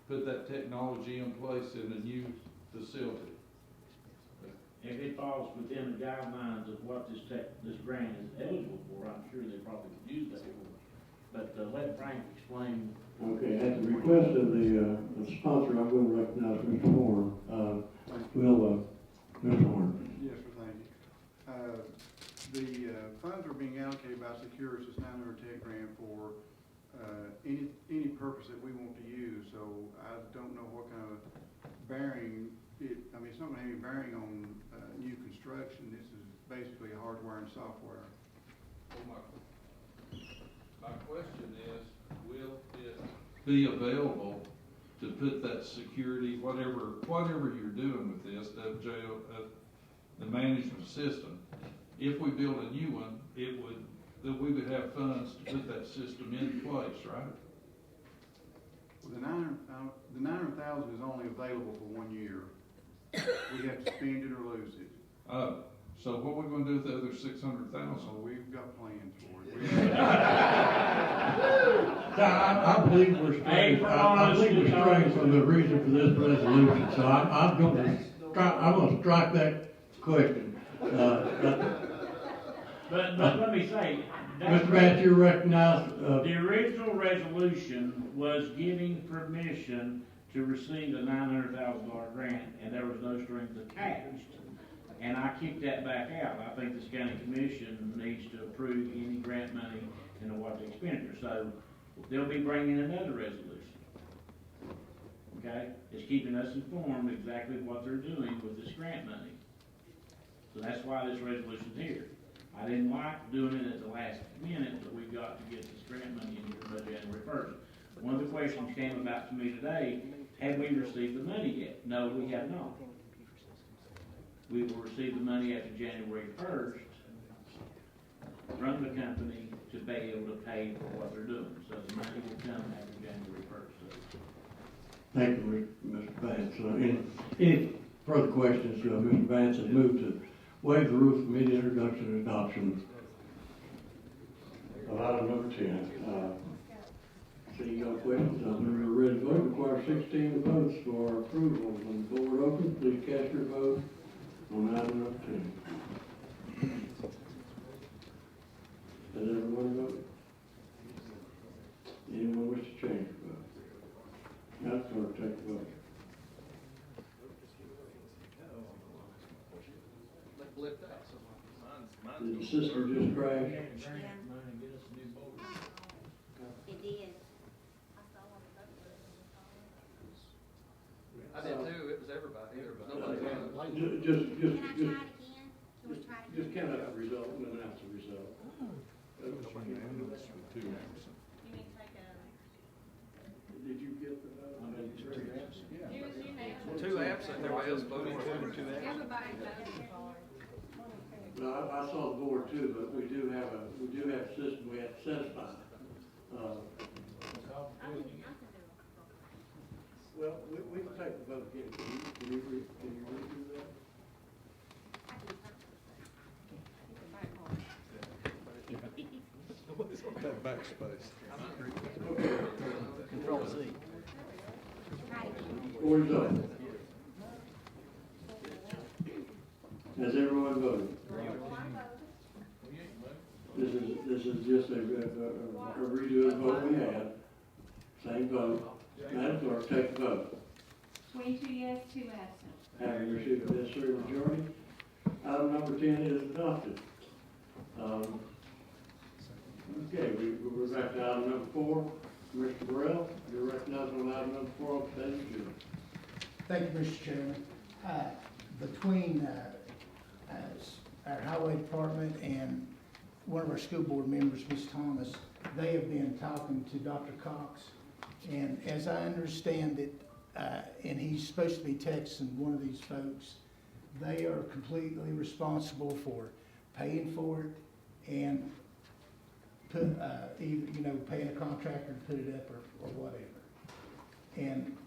put that technology in place in a new facility? If it falls within the guidelines of what this grant is eligible for, I'm sure they probably could use that for. But let Frank explain. Okay, at the request of the sponsor, I'm going to recognize Mr. Horn. Mr. Horn. Yes, sir, thank you. The funds are being allocated by Securus, this $900 tech grant for any purpose that we want to use. So I don't know what kind of bearing it's not going to have any bearing on new construction. This is basically hardware and software. Well, my question is, will it be available to put that security, whatever you're doing with this, that jail, the management system, if we build a new one, that we would have funds to put that system in place, right? Well, the $900,000 is only available for 1 year. We have to spend it or lose it. Oh, so what are we going to do with the other $600,000? So we've got plans for it. I believe we're straying. I believe we're straying from the reason for this resolution. So I'm going to strike that question. But let me say, Mr. Vance, you're recognized. The original resolution was giving permission to receive a $900,000 grant, and there was no strings attached. And I kicked that back out. I think this county commission needs to approve any grant money and what the expenditure. So they'll be bringing another resolution. Okay? It's keeping us informed exactly what they're doing with this grant money. So that's why this resolution's here. I didn't like doing it at the last minute, but we got to get this grant money in here by January 1st. One of the questions came about to me today, have we received the money yet? No, we have not. We will receive the money after January 1st from the company to be able to pay for what they're doing. So the money will come after January 1st. So. Thank you, Mr. Vance. Any further questions? Mr. Vance has moved to waive the rule for immediate introduction and adoption of item number 10. Seeing no questions, we're ready to vote. Require 16 votes for approval. When the board open, please cast your vote on item number 10. Has everyone voted? Anyone wish to change their vote? Now, clerk, take the vote. Did the system just crash? Yeah. It did. I did too, it was everybody. Nobody Just, Can I try it again? Can we try it again? just count out the result and announce the result. It was unanimous with 2 absent. You need to take a, Did you get the vote? it was unanimous. 2 absent, everybody else voted for it. Everybody voted. No, I saw the board too, but we do have a system we have to satisfy. Well, we can take the vote again. Can you redo that? That backspace. Control C. Board's up. Has everyone voted? This is just a redo of the vote we had. Same vote. Madam Clerk, take the vote. 22 yes, 2 absent. Having received the necessary majority, item number 10 is adopted. Okay, we're back to item number 4. Mr. Burrell, you're recognized on item number 4 on today's agenda. Thank you, Mr. Chairman. Between our highway department and one of our school board members, Ms. Thomas, they have been talking to Dr. Cox. And as I understand it, and he's supposed to be texting one of these folks, they are completely responsible for paying for it and put, either, paying a contractor to put it up or whatever. And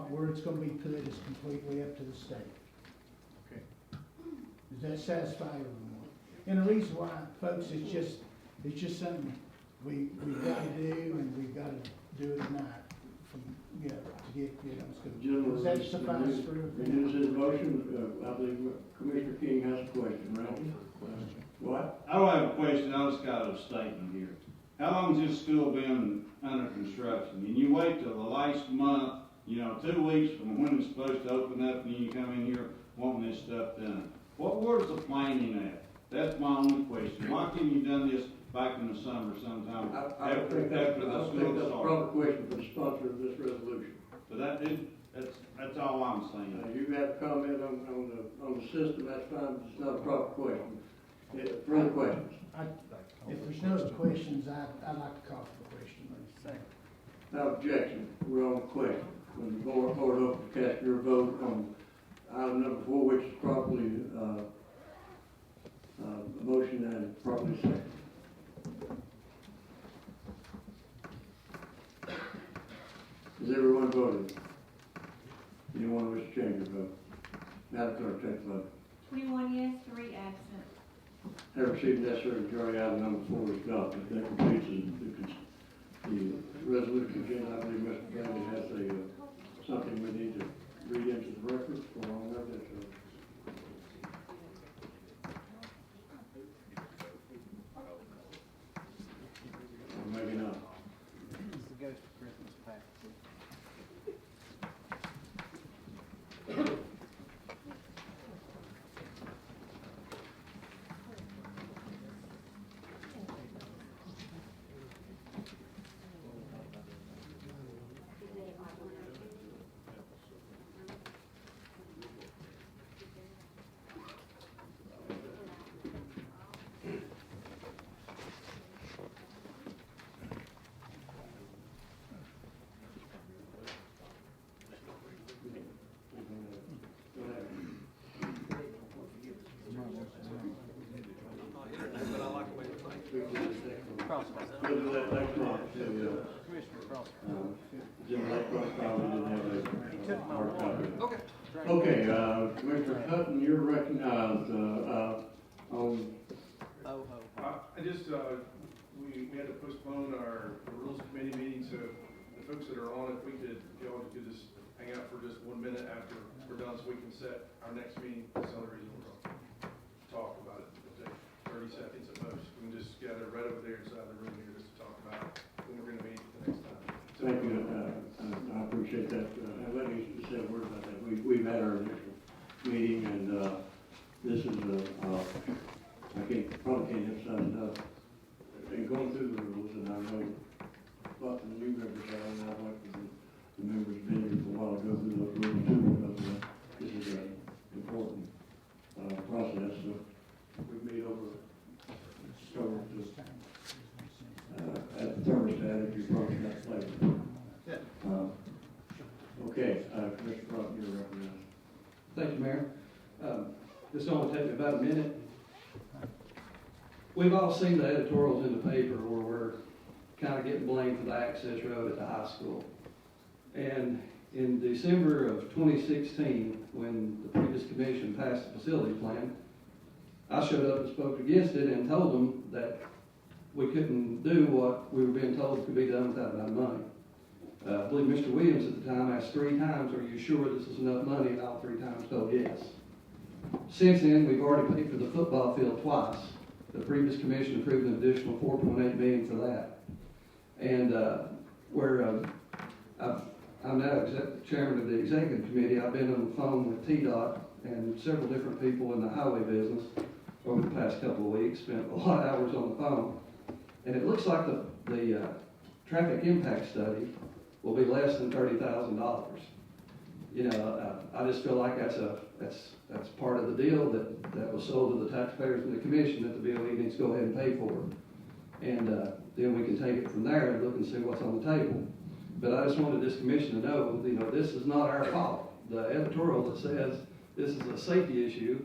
where it's gonna be put is completely up to the state. Okay. Does that satisfy everyone? And the reason why, folks, it's just something we've gotta do, and we've gotta do it tonight to get on school. Gentlemen, Does that suffice for everything? renews his motion. I believe Commissioner King has a question, right? What? I don't have a question, I just got a statement here. How long has this school been under construction? And you wait till the last month, 2 weeks from when it's supposed to open up, and you come in here wanting this stuff done. Where's the planning at? That's my only question. Why couldn't you done this back in the summer sometime I don't think that's a proper question for the sponsor of this resolution. But that's all I'm saying. You have a comment on the system, that's fine, but it's not a proper question. Further questions? If there's no other questions, I'd like to call for the question. No objection, we're on the question. When the board open to cast your vote on item number 4, which is properly, a motion and properly second. Has everyone voted? Anyone wish to change their vote? Madam Clerk, take the vote. 21 yes, 3 absent. Have received the necessary majority, item number 4 is adopted. That completes the resolution agenda. I believe Mr. Brandon has something we need to read into the record for all of this. Or maybe not. This is the Ghost of Christmas pack. Jim Electronic probably didn't have a hard copy. Okay, Commissioner Hutton, you're recognized, on. I just, we had to postpone our rules committee meeting, so the folks that are on it, y'all could just hang out for just 1 minute after we're done, so we can set our next meeting. That's the only reason we're going to talk about it. It'll take 30 seconds at most. We can just gather right over there inside the room here just to talk about when we're going to meet the next time. Thank you, I appreciate that, and let me say a word about that. We've had our initial meeting, and, this is, probably can't emphasize enough, and going through the rules, and I know lots of the new members are, and I'd like the members been here for a while to go through those rules too, because, this is an important, process, so we meet over, stove at the thermostat if you're approaching that place. Okay, Commissioner Broughton, you're recognized. Thank you, Mayor. This will only take me about a minute. We've all seen the editorials in the paper where we're kind of getting blamed for the access road at the high school. And in December of 2016, when the previous commission passed the facility plan, I showed up and spoke against it and told them that we couldn't do what we were being told could be done without enough money. I believe Mr. Williams at the time asked 3 times, "Are you sure this is enough money?" And all 3 times told yes. Since then, we've already paid for the football field twice. The previous commission approved an additional $4.8 million for that. And I'm now chairman of the executive committee. I've been on the phone with TDOT and several different people in the highway business over the past couple of weeks. Spent a lot of hours on the phone, and it looks like the traffic impact study will be less than $30,000. You know, I just feel like that's part of the deal that was sold to the taxpayers and the commission that the BOE needs to go ahead and pay for. And then we can take it from there and look and see what's on the table. But I just wanted this commission to know, you know, this is not our fault. The editorial that says this is a safety issue,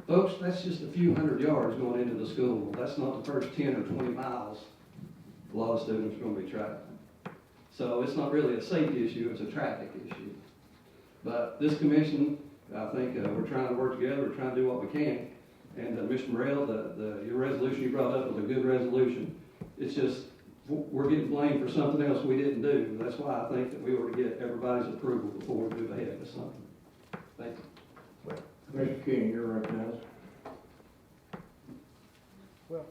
folks, that's just a few hundred yards going into the school. That's not the first 10 or 20 miles a lot of students are going to be traveling. So it's not really a safety issue, it's a traffic issue. But this commission, I think we're trying to work together, we're trying to do what we can. And Mr. Morrell, your resolution you brought up was a good resolution. It's just, we're getting blamed for something else we didn't do. That's why I think that we ought to get everybody's approval before we move ahead with something. Thank you. Mr. King, you're recognized. Well,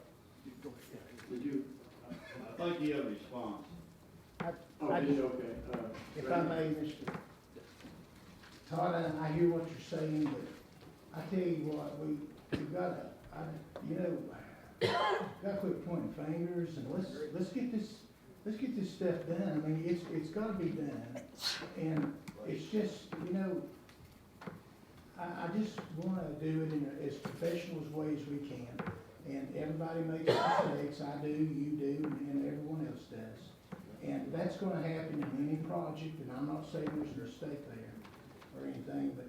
Did you? I think you have a response. Okay. If I may, Mr. Todd, I hear what you're saying, but I tell you what, we've got to, got to quit pointing fingers, and let's get this stuff done. I mean, it's got to be done, and it's just, I just want to do it in as professional as way as we can. And everybody makes mistakes. I do, you do, and everyone else does. And that's going to happen in any project, and I'm not saying there's a mistake there or anything, but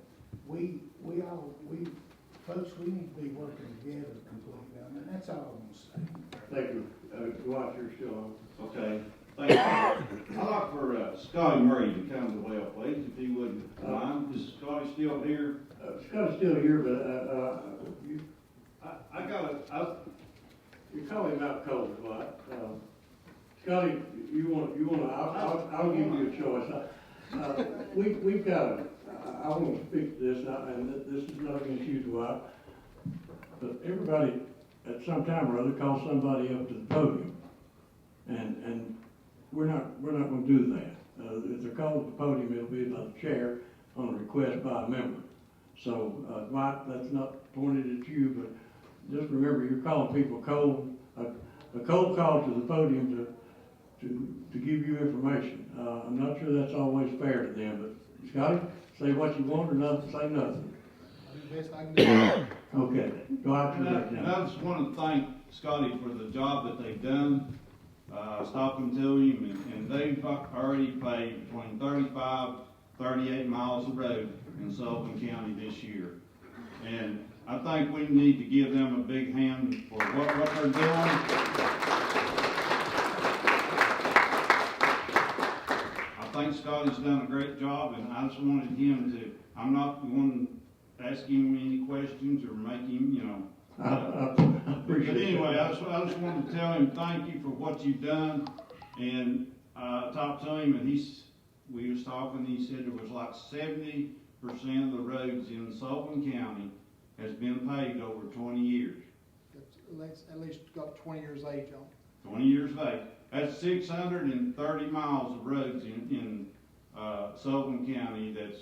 folks, we need to be working together completely. I mean, that's all I'm going to say. Thank you. Dwight, you're still on. Okay, thank you. I'd like for Scotty Murray to come to well, please, if he wouldn't mind. Is Scotty still here? Scott's still here, but you're calling him out cold, Dwight. Scotty, I'll give you a choice. We've got I want to speak to this, and this is not against you, Dwight, but everybody at some time or other calls somebody up to the podium, and we're not going to do that. If they're called to the podium, it'll be by the chair on a request by a member. So, Dwight, that's not pointed at you, but just remember, you're calling people cold. A cold call to the podium to give you information. I'm not sure that's always fair to them, but Scotty, say what you want or nothing, say nothing. I'll do the best I can do. Okay. Dwight, And I just want to thank Scotty for the job that they've done. Stopping to him, and they've already paved between 38 miles of road in Sullivan County this year. And I think we need to give them a big hand for what they're doing. think Scotty's done a great job, and I just wanted him to, I'm not going to ask him any questions or make him, you know. I appreciate But anyway, that. I just wanted to tell him thank you for what you've done, and, I talked to him, and we was talking, he said there was like 70% of the roads in Sullivan County has been paved over 20 years. At least got 20 years age on it. 20 years of age. That's 630 miles of roads in Sullivan County that's,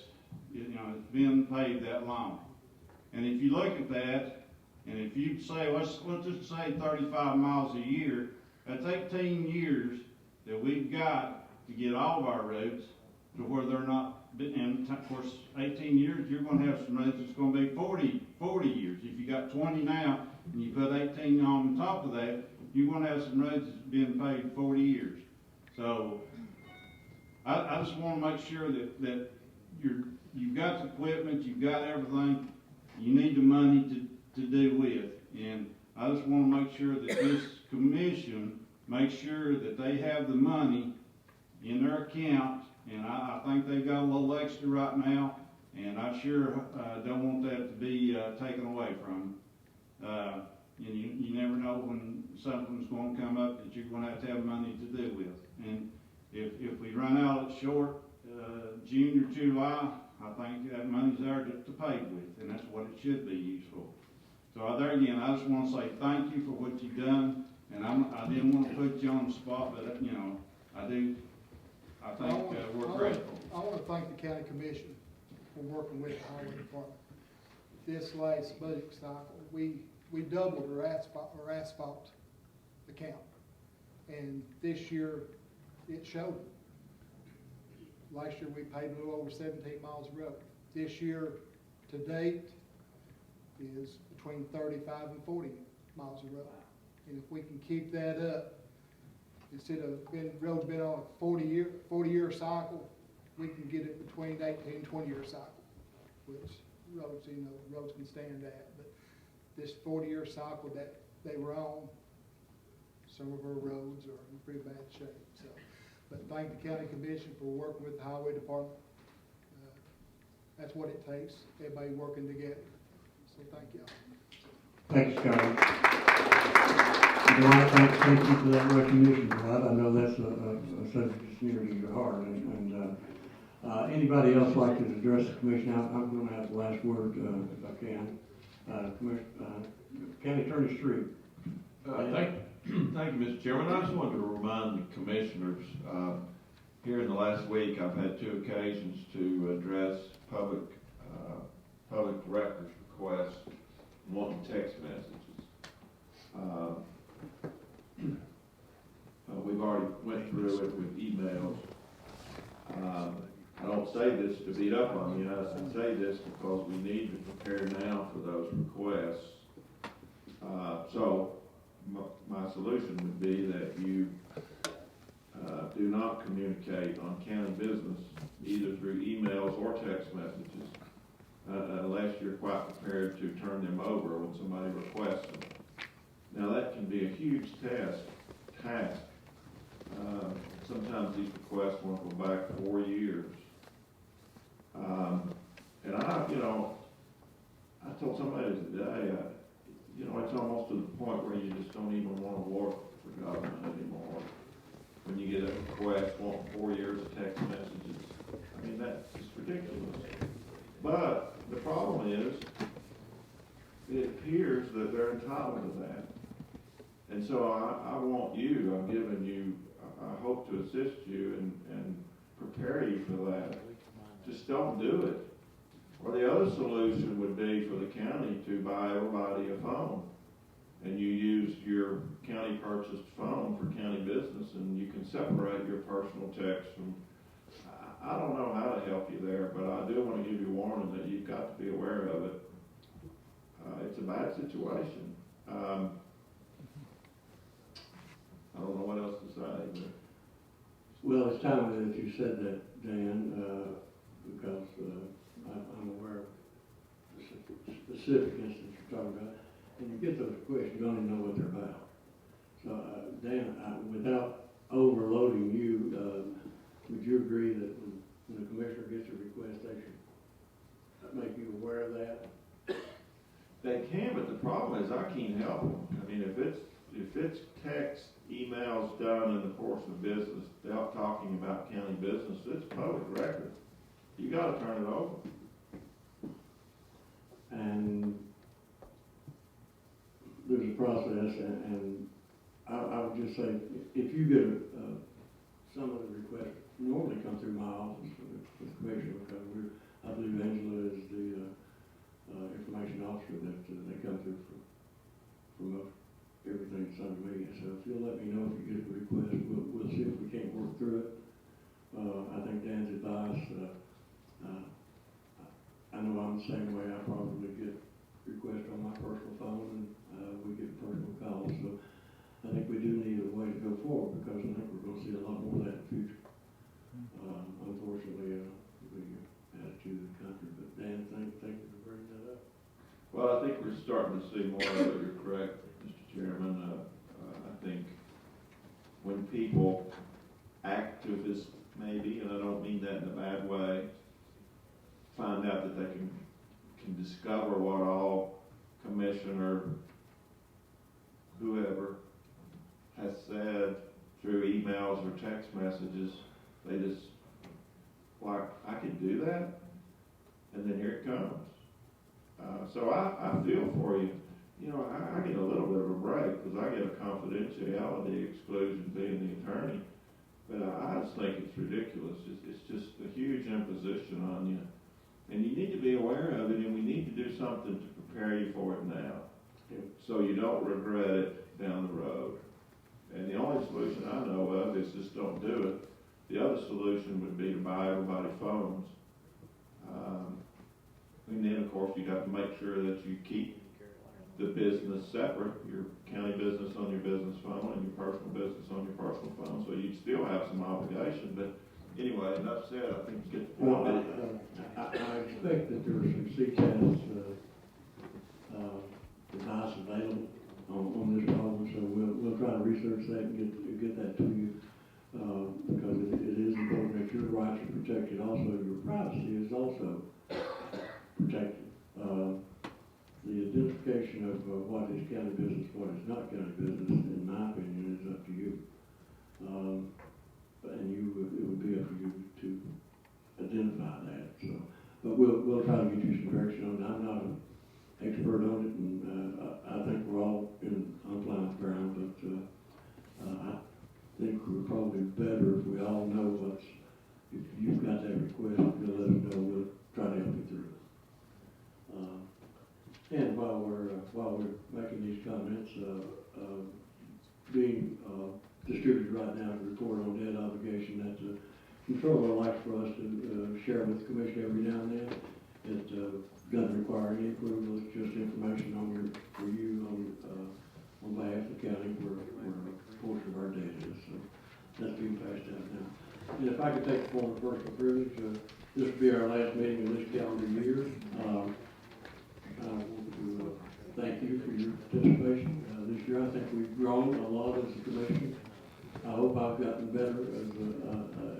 you know, it's been paved that long. And if you look at that, and if you say, let's just say 35 miles a year, that's 18 years that we've got to get all of our roads to where they're not, and of course, 18 years, you're gonna have some roads that's gonna be 40 years. If you got 20 now, and you put 18 on top of that, you're gonna have some roads that's been paved 40 years. So, I just wanna make sure that you've got the equipment, you've got everything, you need the money to do with. And I just wanna make sure that this commission makes sure that they have the money in their account, and I think they've got a little extra right now, and I sure don't want that to be taken away from them. And you never know when something's going to come up that you're going to have money to do with. And if we run out short June or July, I think that money's there to pay with, and that's what it should be used for. So there again, I just want to say thank you for what you've done, and I didn't want to put you on the spot, but you know, I think we're grateful. I want to thank the county commission for working with the highway department. This last budget cycle, we doubled our asphalt account, and this year it showed. Last year we paid a little over 17 miles of road. This year to date is between 35 and 40 miles of road. And if we can keep that up, instead of roads been on a 40-year cycle, we can get it between 18 and 20-year cycle, which roads can stand that. But this 40-year cycle that they were on, some of our roads are in pretty bad shape. So, but thank the county commission for working with the highway department. That's what it takes, everybody working together. So thank y'all. Thanks, Scotty. Dwight, thank you for that recognition, Dwight. I know that's a subject that's near to your heart. And anybody else like to address the commission? I'm going to have the last word if I can. County Attorney Street. Thank you, Mr. Chairman. I just wanted to remind the commissioners, here in the last week, I've had 2 occasions to address public records requests, wanting text messages. We've already went through it with emails. I don't say this to beat up on you, I say this because we need to prepare now for those requests. So my solution would be that you do not communicate on county business either through emails or text messages unless you're quite prepared to turn them over when somebody requests them. Now that can be a huge task. Sometimes these requests want to go back 4 years. And I told somebody today, it's almost to the point where you just don't even want to work for government anymore. When you get a request wanting 4 years of text messages, I mean, that's just ridiculous. But the problem is, it appears that they're entitled to that. And so I want you, I'm giving you, I hope to assist you and prepare you for that. Just don't do it. Or the other solution would be for the county to buy everybody a phone. And you use your county purchased phone for county business, and you can separate your personal text from, I don't know how to help you there, but I do want to give you warning that you've got to be aware of it. It's a bad situation. I don't know what else to say. But. Well, it's time that you said that, Dan, because I'm aware of the specific instance you're talking about. And you get those questions, you don't even know what they're about. So, Dan, without overloading you, would you agree that when a commissioner gets a request, they should make you aware of that? They can, but the problem is I can't help them. I mean, if it's text, emails done in the course of business, without talking about county business, it's public record. You gotta turn it over. And there's a process, and I would just say, if you get some of the requests normally come through my office for the commissioner, because I believe Angela is the information officer that they come through for most everything that's under me. So if you'll let me know if you get a request, we'll see if we can't work through it. I think Dan's advice, I know I'm the same way. I probably get requests on my personal phone, and we get personal calls. So I think we do need a way to go forward, because I think we're going to see a lot more of that in the future. Unfortunately, the attitude of the country. But Dan, thank you for bringing that up. Well, I think we're starting to see more of it. You're correct, Mr. Chairman. I think when people, activists maybe, and I don't mean that in a bad way, find out that they can discover what all commissioner, whoever, has said through emails or text messages, they just, like, I can do that? And then here it comes. So I feel for you. You know, I get a little bit of a break because I get a confidentiality exclusion being the attorney. But I just think it's ridiculous. It's just a huge imposition on you. And you need to be aware of it, and we need to do something to prepare you for it now, so you don't regret it down the road. And the only solution I know of is just don't do it. The other solution would be to buy everybody phones. And then, of course, you have to make sure that you keep the business separate, your county business on your business phone and your personal business on your personal phone, so you'd still have some obligation. But anyway, enough said. I think you get the point. Well, I expect that there are some CCAS devices available on this problem, so we'll try to research that and get that to you, because it is important that your rights are protected. Also, your privacy is also protected. The identification of what is county business, what is not county business, in my opinion, is up to you. And it would be up to you to identify that. So, but we'll try to get you some direction on it. I'm not an expert on it, and I think we're all in unplanned ground. But I think we're probably better if we all know what's. If you've got that request, you'll let us know. We'll try to help you through it. And while we're making these comments, being distributed right now, the report on debt obligation that the controller likes for us to share with the commission every now and then. It doesn't require any approval. It's just information for you on behalf of the county where a portion of our debt is. So that's being passed out now. And if I could take the form of personal privilege, this will be our last meeting of this calendar year. I want to thank you for your participation this year. I think we've grown a lot as a commission. I hope I've gotten better as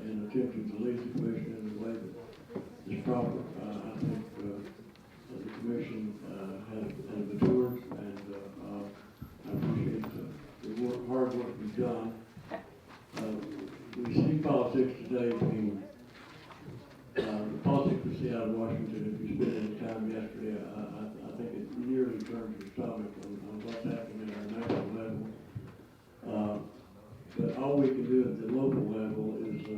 in attempting to lead the commission in a way that is proper. I think the commission has matured, and I appreciate the hard work we've done. We see politics today being the politics we see out of Washington. If you spent any time yesterday, I think it nearly turns your stomach on what's happening at our national level. But all we can do at the local level is to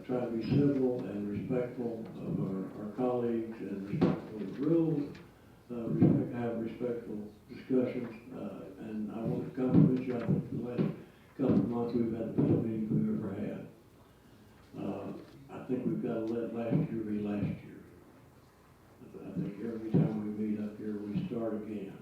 try to be civil and respectful of our colleagues, and respectful of the rules, have respectful discussions. And I want to compliment you. I think the last couple of months we've had the best meetings we've ever had. I think we've got to let last year be last year. I think every time we meet up here, we start again.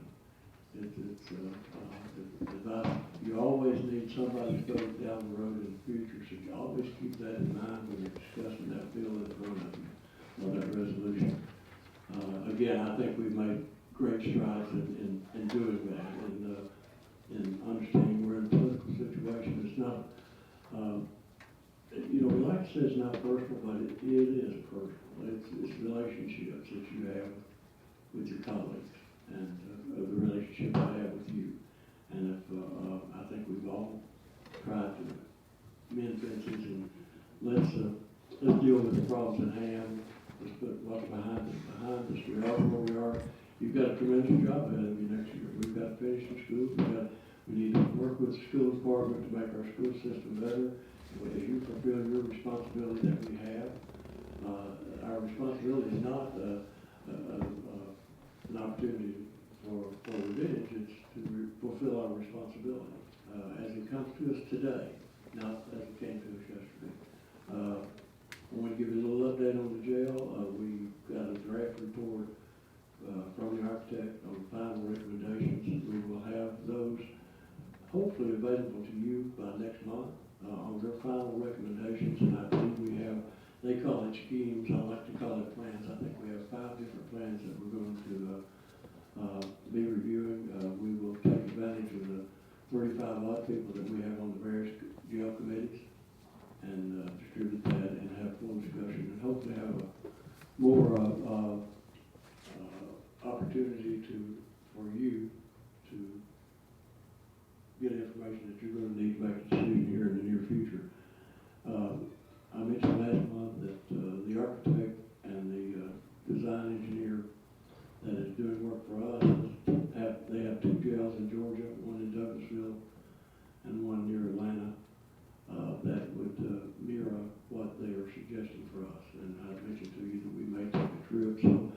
You always need somebody to go down the road in the future, so you always keep that in mind when you're discussing that bill in front of you, or that resolution. Again, I think we've made great strides in doing that, and in understanding we're in a political situation. It's not says not personal, but it is personal. It's relationships that you have with your colleagues and the relationship I have with you. And if, I think we've all tried to mend fences and let's deal with the problems at hand. Let's put what's behind us. We are where we are. You've got a tremendous job ahead of you next year. We've got to finish some schools. We need to work with the school department to make our school system better. As you fulfill your responsibility that we have, our responsibility is not an opportunity for revenge. It's to fulfill our responsibility as it comes to us today, not as it came to us yesterday. I want to give you a little update on the jail. We got a draft report from the architect on final recommendations. We will have those hopefully available to you by next month on their final recommendations. And I believe we have, they call it schemes, I like to call it plans. I think we have 5 different plans that we're going to be reviewing. We will take advantage of the 35 odd people that we have on the various jail committees and distribute that and have full discussion and hopefully have a more opportunity for you to get information that you're going to need to make a decision here in the near future. I mentioned last month that the architect and the design engineer that is doing work for us they have 2 jails in Georgia, one in Douglasville and one near Atlanta. That would mirror what they are suggesting for us. And I mentioned to you that we may take a trip. So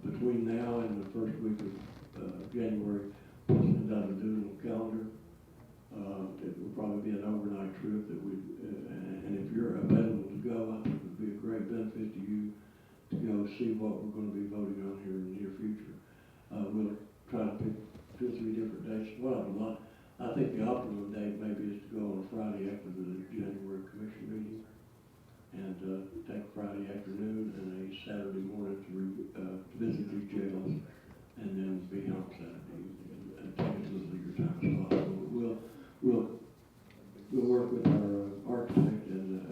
between now and the first week of January, we'll send out a doodle calendar. It will probably be an overnight trip that we, and if you're available to go, I think it would be a great benefit to you to go see what we're going to be voting on here in the near future. We'll try to pick 2 or 3 different dates. Well, I think the optimum date maybe is to go on a Friday after the January commission meeting and take Friday afternoon and a Saturday morning to visit these jails and then be home Saturday and take as little of your time as possible. We'll work with our architect and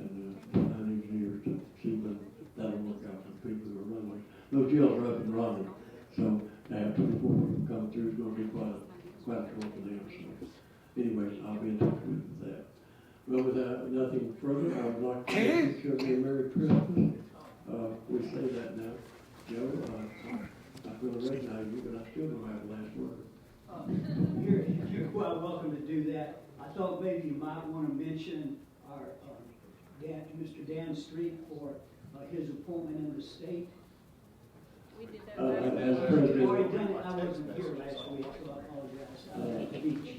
design engineers to see when that'll work out for the people who are running. Those jails are up and running, so to have 24 people come through is going to be quite a trouble for them. So anyways, I'll be in touch with that. Well, without nothing further, I would like to wish you a Merry Christmas. We say that now. Joe, I'm going to recognize you, but I still don't have the last word. You're quite welcome to do that. I thought maybe you might want to mention our Mr. Dan Street for his appointment in the state. We did that last As week. president, I wasn't here last week, so I apologize. I was at the beach.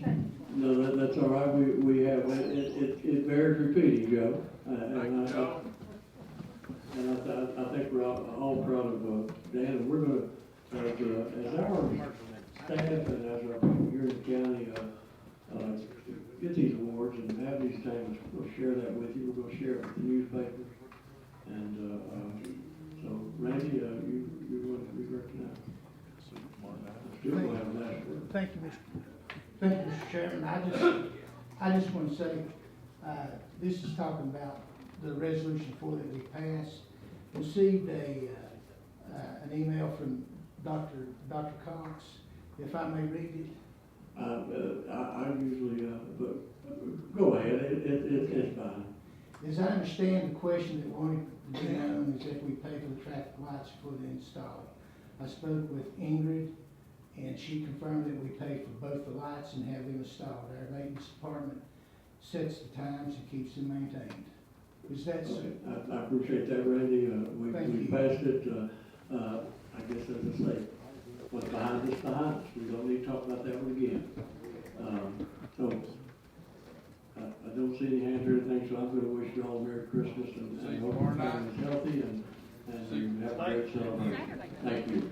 no, that's all right. We have it bears repeating, Joe. And I think we're all proud of Dan. And we're going to, as our staff and as our people here in the county get these awards and have these things, we'll share that with you. We're going to share it with the newspapers. And so, Randy, you want to be recognized? Still going to have a last word. Thank you, Mr. Chairman. I just want to say, this is talking about the resolution 4 that we passed. Received an email from Dr. Cox. If I may read it. I usually, but go ahead. It's fine. As I understand, the question that wanted to be known is if we pay for the traffic lights for the install. I spoke with Ingrid, and she confirmed that we pay for both the lights and have them installed. Our maintenance department sets the times and keeps them maintained. Is that so? I appreciate that, Randy. We passed it. I guess as I say, what's behind us, behind us. We don't need to talk about that one again. So I don't see any hands or anything, so I'm going to wish you all a Merry Christmas and hope your family's healthy and have a great celebration. Thank you.